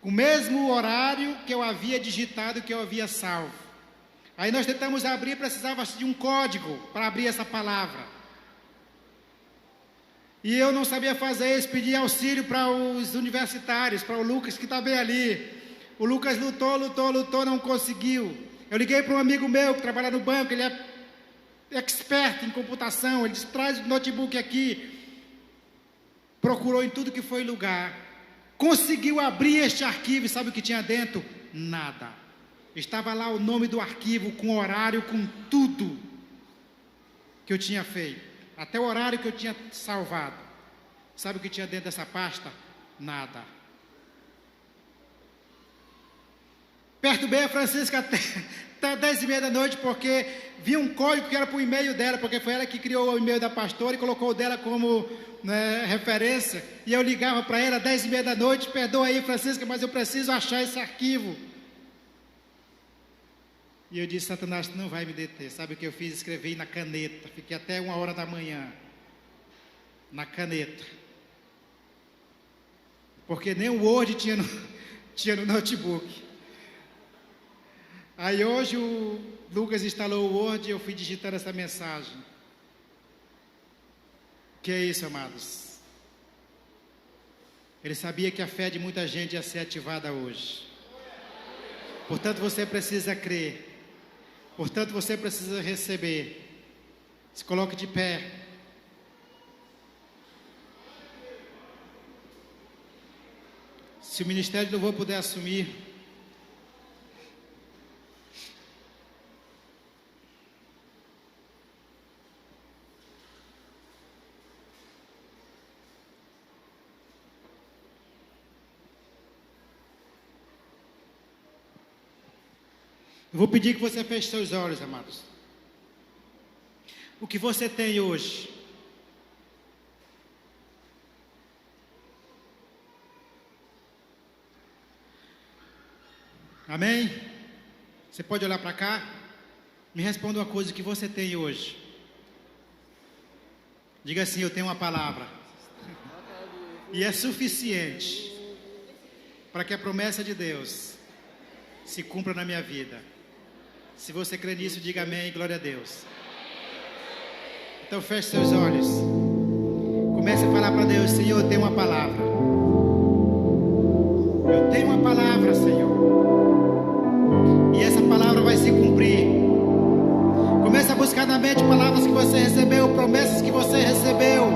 com o mesmo horário que eu havia digitado, que eu havia salvo. Aí nós tentamos abrir, precisava de um código para abrir essa palavra. E eu não sabia fazer isso, pedi auxílio para os universitários, para o Lucas que está bem ali. O Lucas lutou, não conseguiu. Eu liguei para um amigo meu que trabalha no banco, ele é expert em computação, ele disse, traz o notebook aqui. Procurou em tudo que foi lugar. Conseguiu abrir este arquivo e sabe o que tinha dentro? Nada. Estava lá o nome do arquivo, com horário, com tudo que eu tinha feito. Até o horário que eu tinha salvado. Sabe o que tinha dentro dessa pasta? Nada. Perturbei a Francisca até 10h30 da noite, porque vi um código que era para o e-mail dela, porque foi ela que criou o e-mail da pastora e colocou o dela como referência. E eu ligava para ela 10h30 da noite, perdoa aí, Francisca, mas eu preciso achar esse arquivo. E eu disse: Satanás, tu não vai me deter. Sabe o que eu fiz? Escrevi na caneta. Fiquei até 1h da manhã na caneta, porque nem o Word tinha no notebook. Aí hoje o Lucas instalou o Word e eu fui digitando essa mensagem. Que é isso, amados? Ele sabia que a fé de muita gente ia ser ativada hoje. Portanto, você precisa crer. Portanto, você precisa receber. Se coloque de pé. Se o ministério não vou puder assumir, eu vou pedir que você feche seus olhos, amados. O que você tem hoje? Amém? Você pode olhar para cá? Me responda uma coisa: o que você tem hoje? Diga assim: eu tenho uma palavra. E é suficiente para que a promessa de Deus se cumpra na minha vida. Se você crê nisso, diga amém, glória a Deus. Então feche seus olhos. Comece a falar para Deus: Senhor, eu tenho uma palavra. Eu tenho uma palavra, Senhor. E essa palavra vai se cumprir. Comece a buscar na mente palavras que você recebeu, promessas que você recebeu.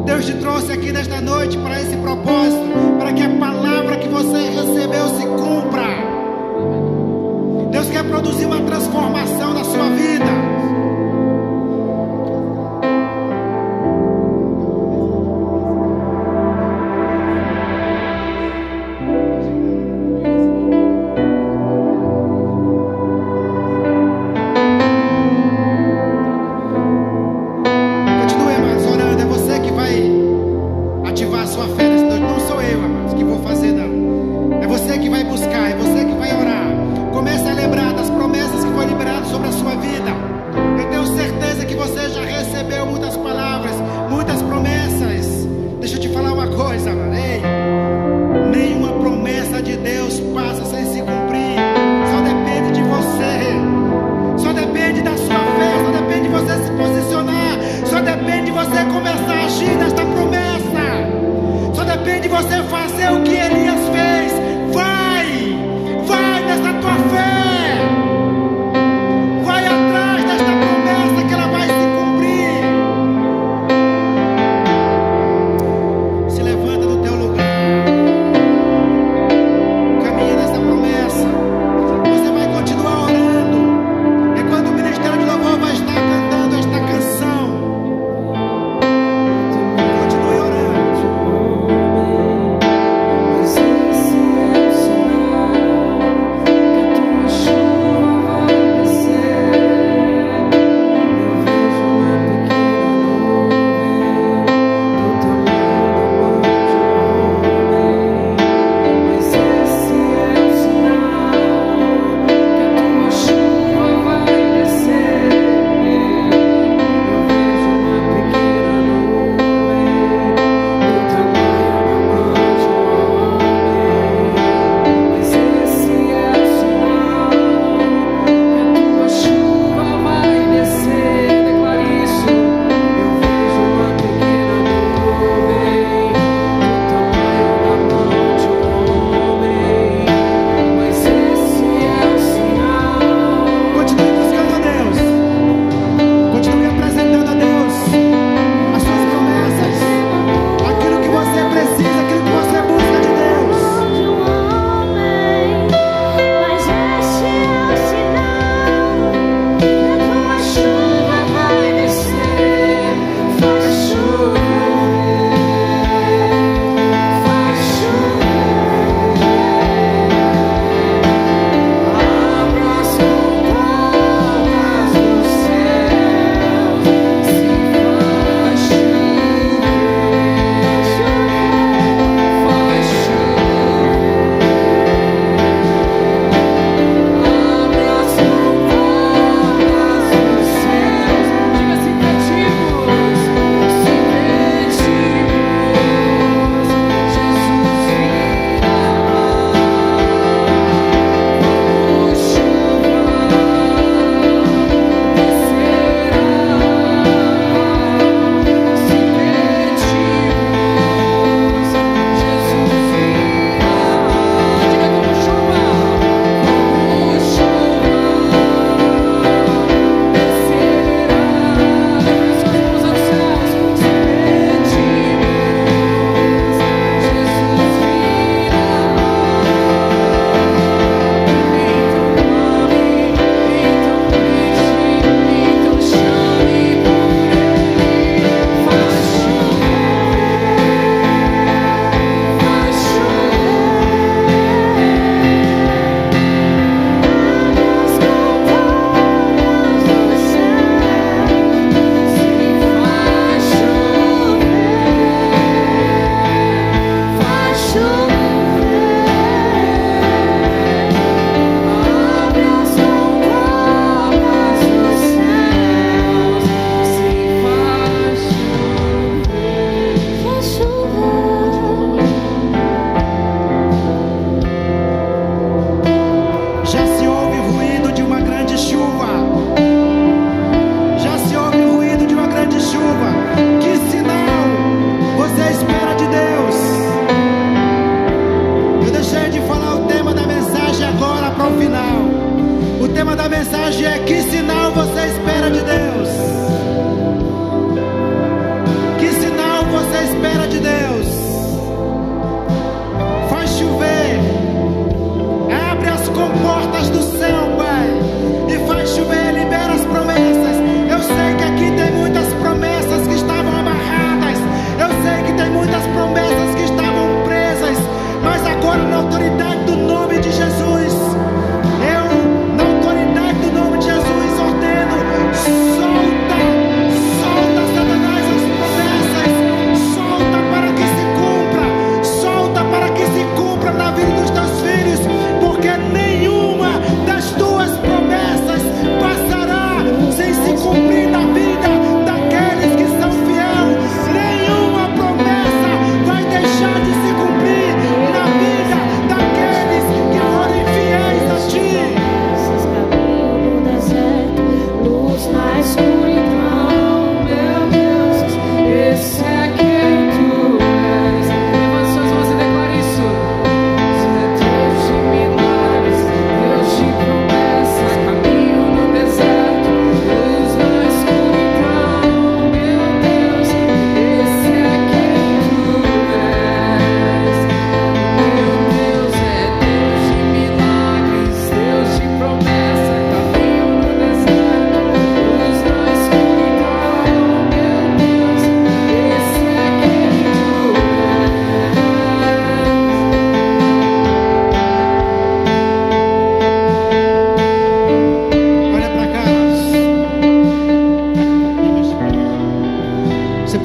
Deus te trouxe aqui nesta noite para esse propósito, para que a palavra que você recebeu se cumpra. Deus quer produzir uma transformação na sua vida. Sobre a sua vida.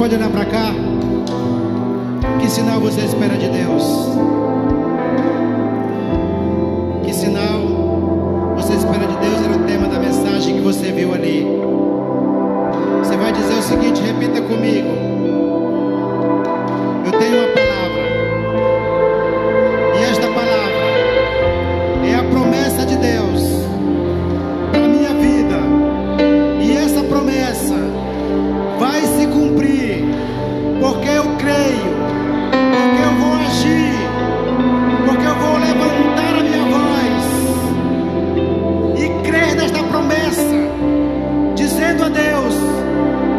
pode olhar para cá. Que sinal você espera de Deus? Que sinal você espera de Deus? Era o tema da mensagem que você viu ali. Você vai dizer o seguinte, repita comigo. Eu tenho uma palavra. E esta palavra é a promessa de Deus para a minha vida. E essa promessa vai se cumprir, porque eu creio, porque eu vou agir, porque eu vou levantar a minha voz e crer nesta promessa, dizendo a Deus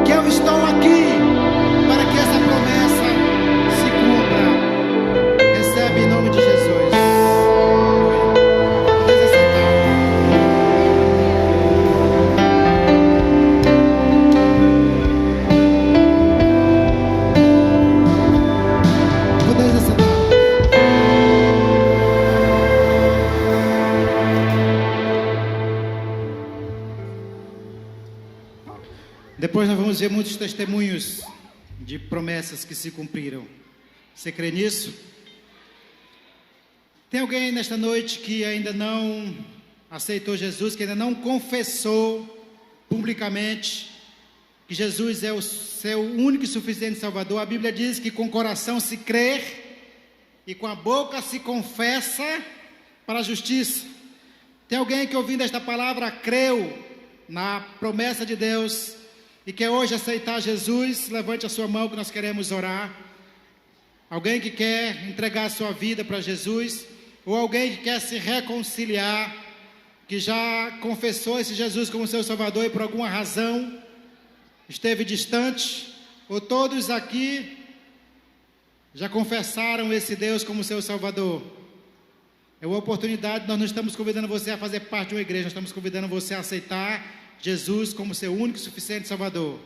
que eu estou aqui para que essa promessa se cumpra. Recebe em nome de Jesus. Podeis assentar. Podeis assentar. Depois nós vamos ver muitos testemunhos de promessas que se cumpriram. Você crê nisso? Tem alguém nesta noite que ainda não aceitou Jesus, que ainda não confessou publicamente que Jesus é o seu único e suficiente Salvador? A Bíblia diz que com o coração se crê e com a boca se confessa para a justiça. Tem alguém que, ouvindo esta palavra, creu na promessa de Deus e quer hoje aceitar Jesus? Levante a sua mão que nós queremos orar. Alguém que quer entregar a sua vida para Jesus, ou alguém que quer se reconciliar, que já confessou esse Jesus como seu Salvador e por alguma razão esteve distante, ou todos aqui já confessaram esse Deus como seu Salvador. É uma oportunidade. Nós não estamos convidando você a fazer parte de uma igreja, nós estamos convidando você a aceitar Jesus como seu único e suficiente Salvador.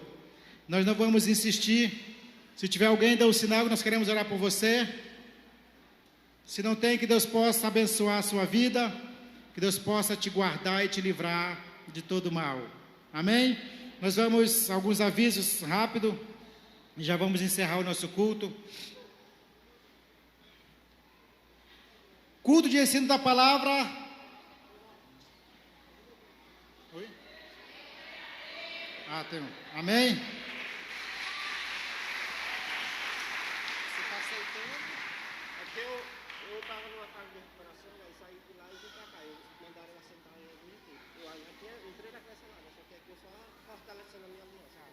Nós não vamos insistir. Se tiver alguém, dá um sinal, nós queremos orar por você. Se não tem, que Deus possa abençoar a sua vida, que Deus possa te guardar e te livrar de todo mal. Amém? Nós vamos, alguns avisos rápido, e já vamos encerrar o nosso culto. Culto de ensino da palavra. Oi? Tem um. Amém? Você está aceitando? É porque eu estava numa casa de recuperação, aí saí de lá e vim para cá. Eles mandaram eu assentar em algum aqui. Eu entrei na classe lá, só que aqui eu só fortalecendo a minha aliança.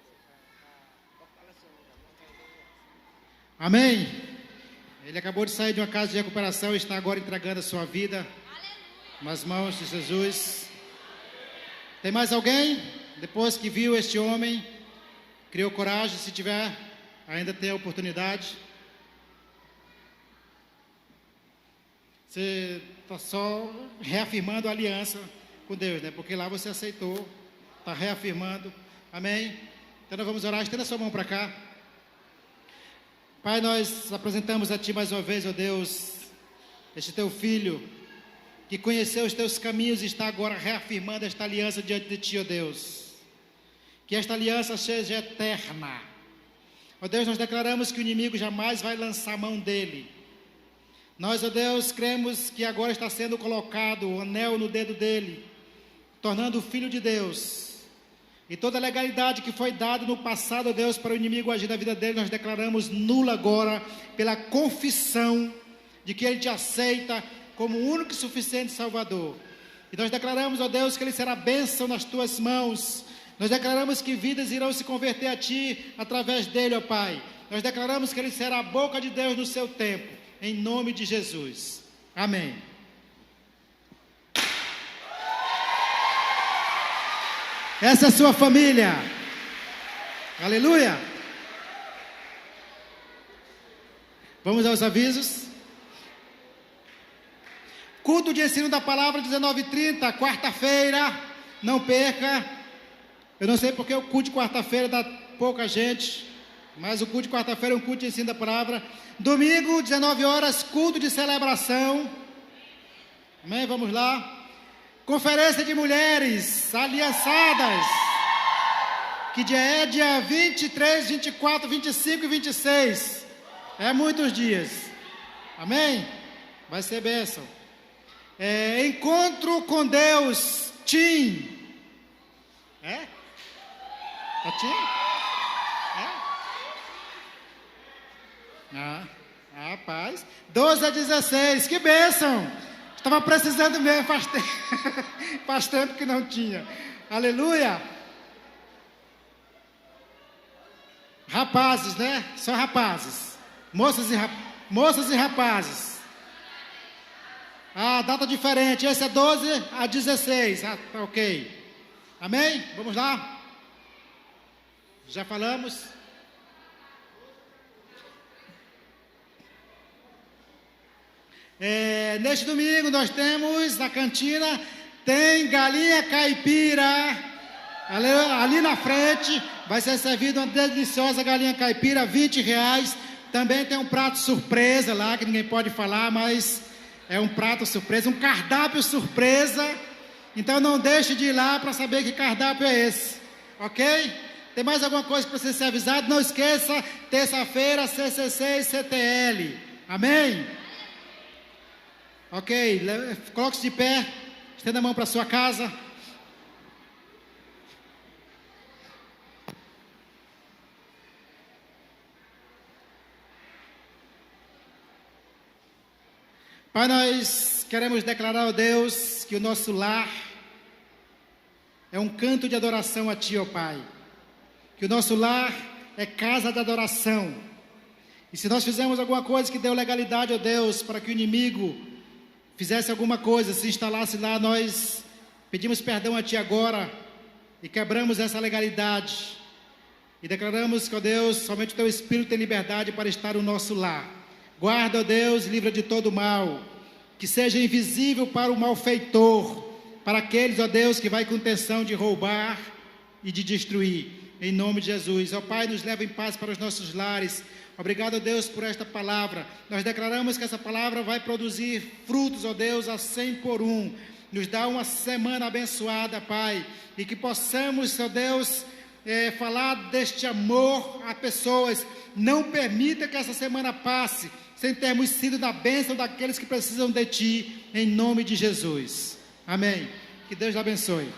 Fortalecendo a minha aliança. Amém? Ele acabou de sair de uma casa de recuperação e está agora entregando a sua vida nas mãos de Jesus. Tem mais alguém? Depois que viu este homem, criou coragem, se tiver, ainda tem a oportunidade. Você está só reafirmando a aliança com Deus, né? Porque lá você aceitou, está reafirmando. Amém? Então nós vamos orar. Estenda sua mão para cá. Pai, nós apresentamos a Ti mais uma vez, ó Deus, este Teu Filho, que conheceu os Teus caminhos e está agora reafirmando esta aliança diante de Ti, ó Deus. Que esta aliança seja eterna. Ó Deus, nós declaramos que o inimigo jamais vai lançar a mão dele. Nós, ó Deus, cremos que agora está sendo colocado o anel no dedo dele, tornando o Filho de Deus. E toda a legalidade que foi dada no passado, ó Deus, para o inimigo agir na vida dele, nós declaramos nula agora, pela confissão de que ele te aceita como o único e suficiente Salvador. E nós declaramos, ó Deus, que ele será bênção nas tuas mãos. Nós declaramos que vidas irão se converter a Ti através dele, ó Pai. Nós declaramos que ele será a boca de Deus no seu tempo, em nome de Jesus. Amém. Essa é a sua família. Aleluia. Vamos aos avisos. Culto de ensino da palavra, 19h30, quarta-feira. Não perca. Eu não sei porque o culto de quarta-feira dá pouca gente, mas o culto de quarta-feira é um culto de ensino da palavra. Domingo, 19 horas, culto de celebração. Amém? Vamos lá. Conferência de mulheres aliançadas. Que dia é? Dia 23, 24, 25 e 26. É muitos dias. Amém? Vai ser bênção. Encontro com Deus, Tim. É? É Tim? É? Rapaz. 12 a 16. Que bênção. Estava precisando mesmo, faz tempo que não tinha. Aleluia. Rapazes, né? Só rapazes. Moças e rapazes. Data diferente. Esse é 12 a 16. Tá ok. Amém? Vamos lá? Já falamos? Neste domingo nós temos na cantina, tem galinha caipira. Ali na frente vai ser servida uma deliciosa galinha caipira, R$20. Também tem um prato surpresa lá, que ninguém pode falar, mas é um prato surpresa, um cardápio surpresa. Então não deixe de ir lá para saber que cardápio é esse, ok? Tem mais alguma coisa que precisa ser avisado? Não esqueça, terça-feira, CCC e CTL. Amém? Ok, coloque-se de pé, estenda a mão para a sua casa. Pai, nós queremos declarar a Deus que o nosso lar é um canto de adoração a Ti, ó Pai. Que o nosso lar é casa de adoração. E se nós fizermos alguma coisa que deu legalidade, ó Deus, para que o inimigo fizesse alguma coisa, se instalasse lá, nós pedimos perdão a Ti agora e quebramos essa legalidade. E declaramos que, ó Deus, somente o Teu Espírito tem liberdade para estar no nosso lar. Guarda, ó Deus, livra de todo mal, que seja invisível para o malfeitor, para aqueles, ó Deus, que vai com intenção de roubar e de destruir, em nome de Jesus. Ó Pai, nos leva em paz para os nossos lares. Obrigado, ó Deus, por esta palavra. Nós declaramos que essa palavra vai produzir frutos, ó Deus, a 100 por 1. Nos dá uma semana abençoada, Pai, e que possamos, ó Deus, falar deste amor a pessoas. Não permita que essa semana passe sem termos sido da bênção daqueles que precisam de Ti, em nome de Jesus. Amém. Que Deus te abençoe.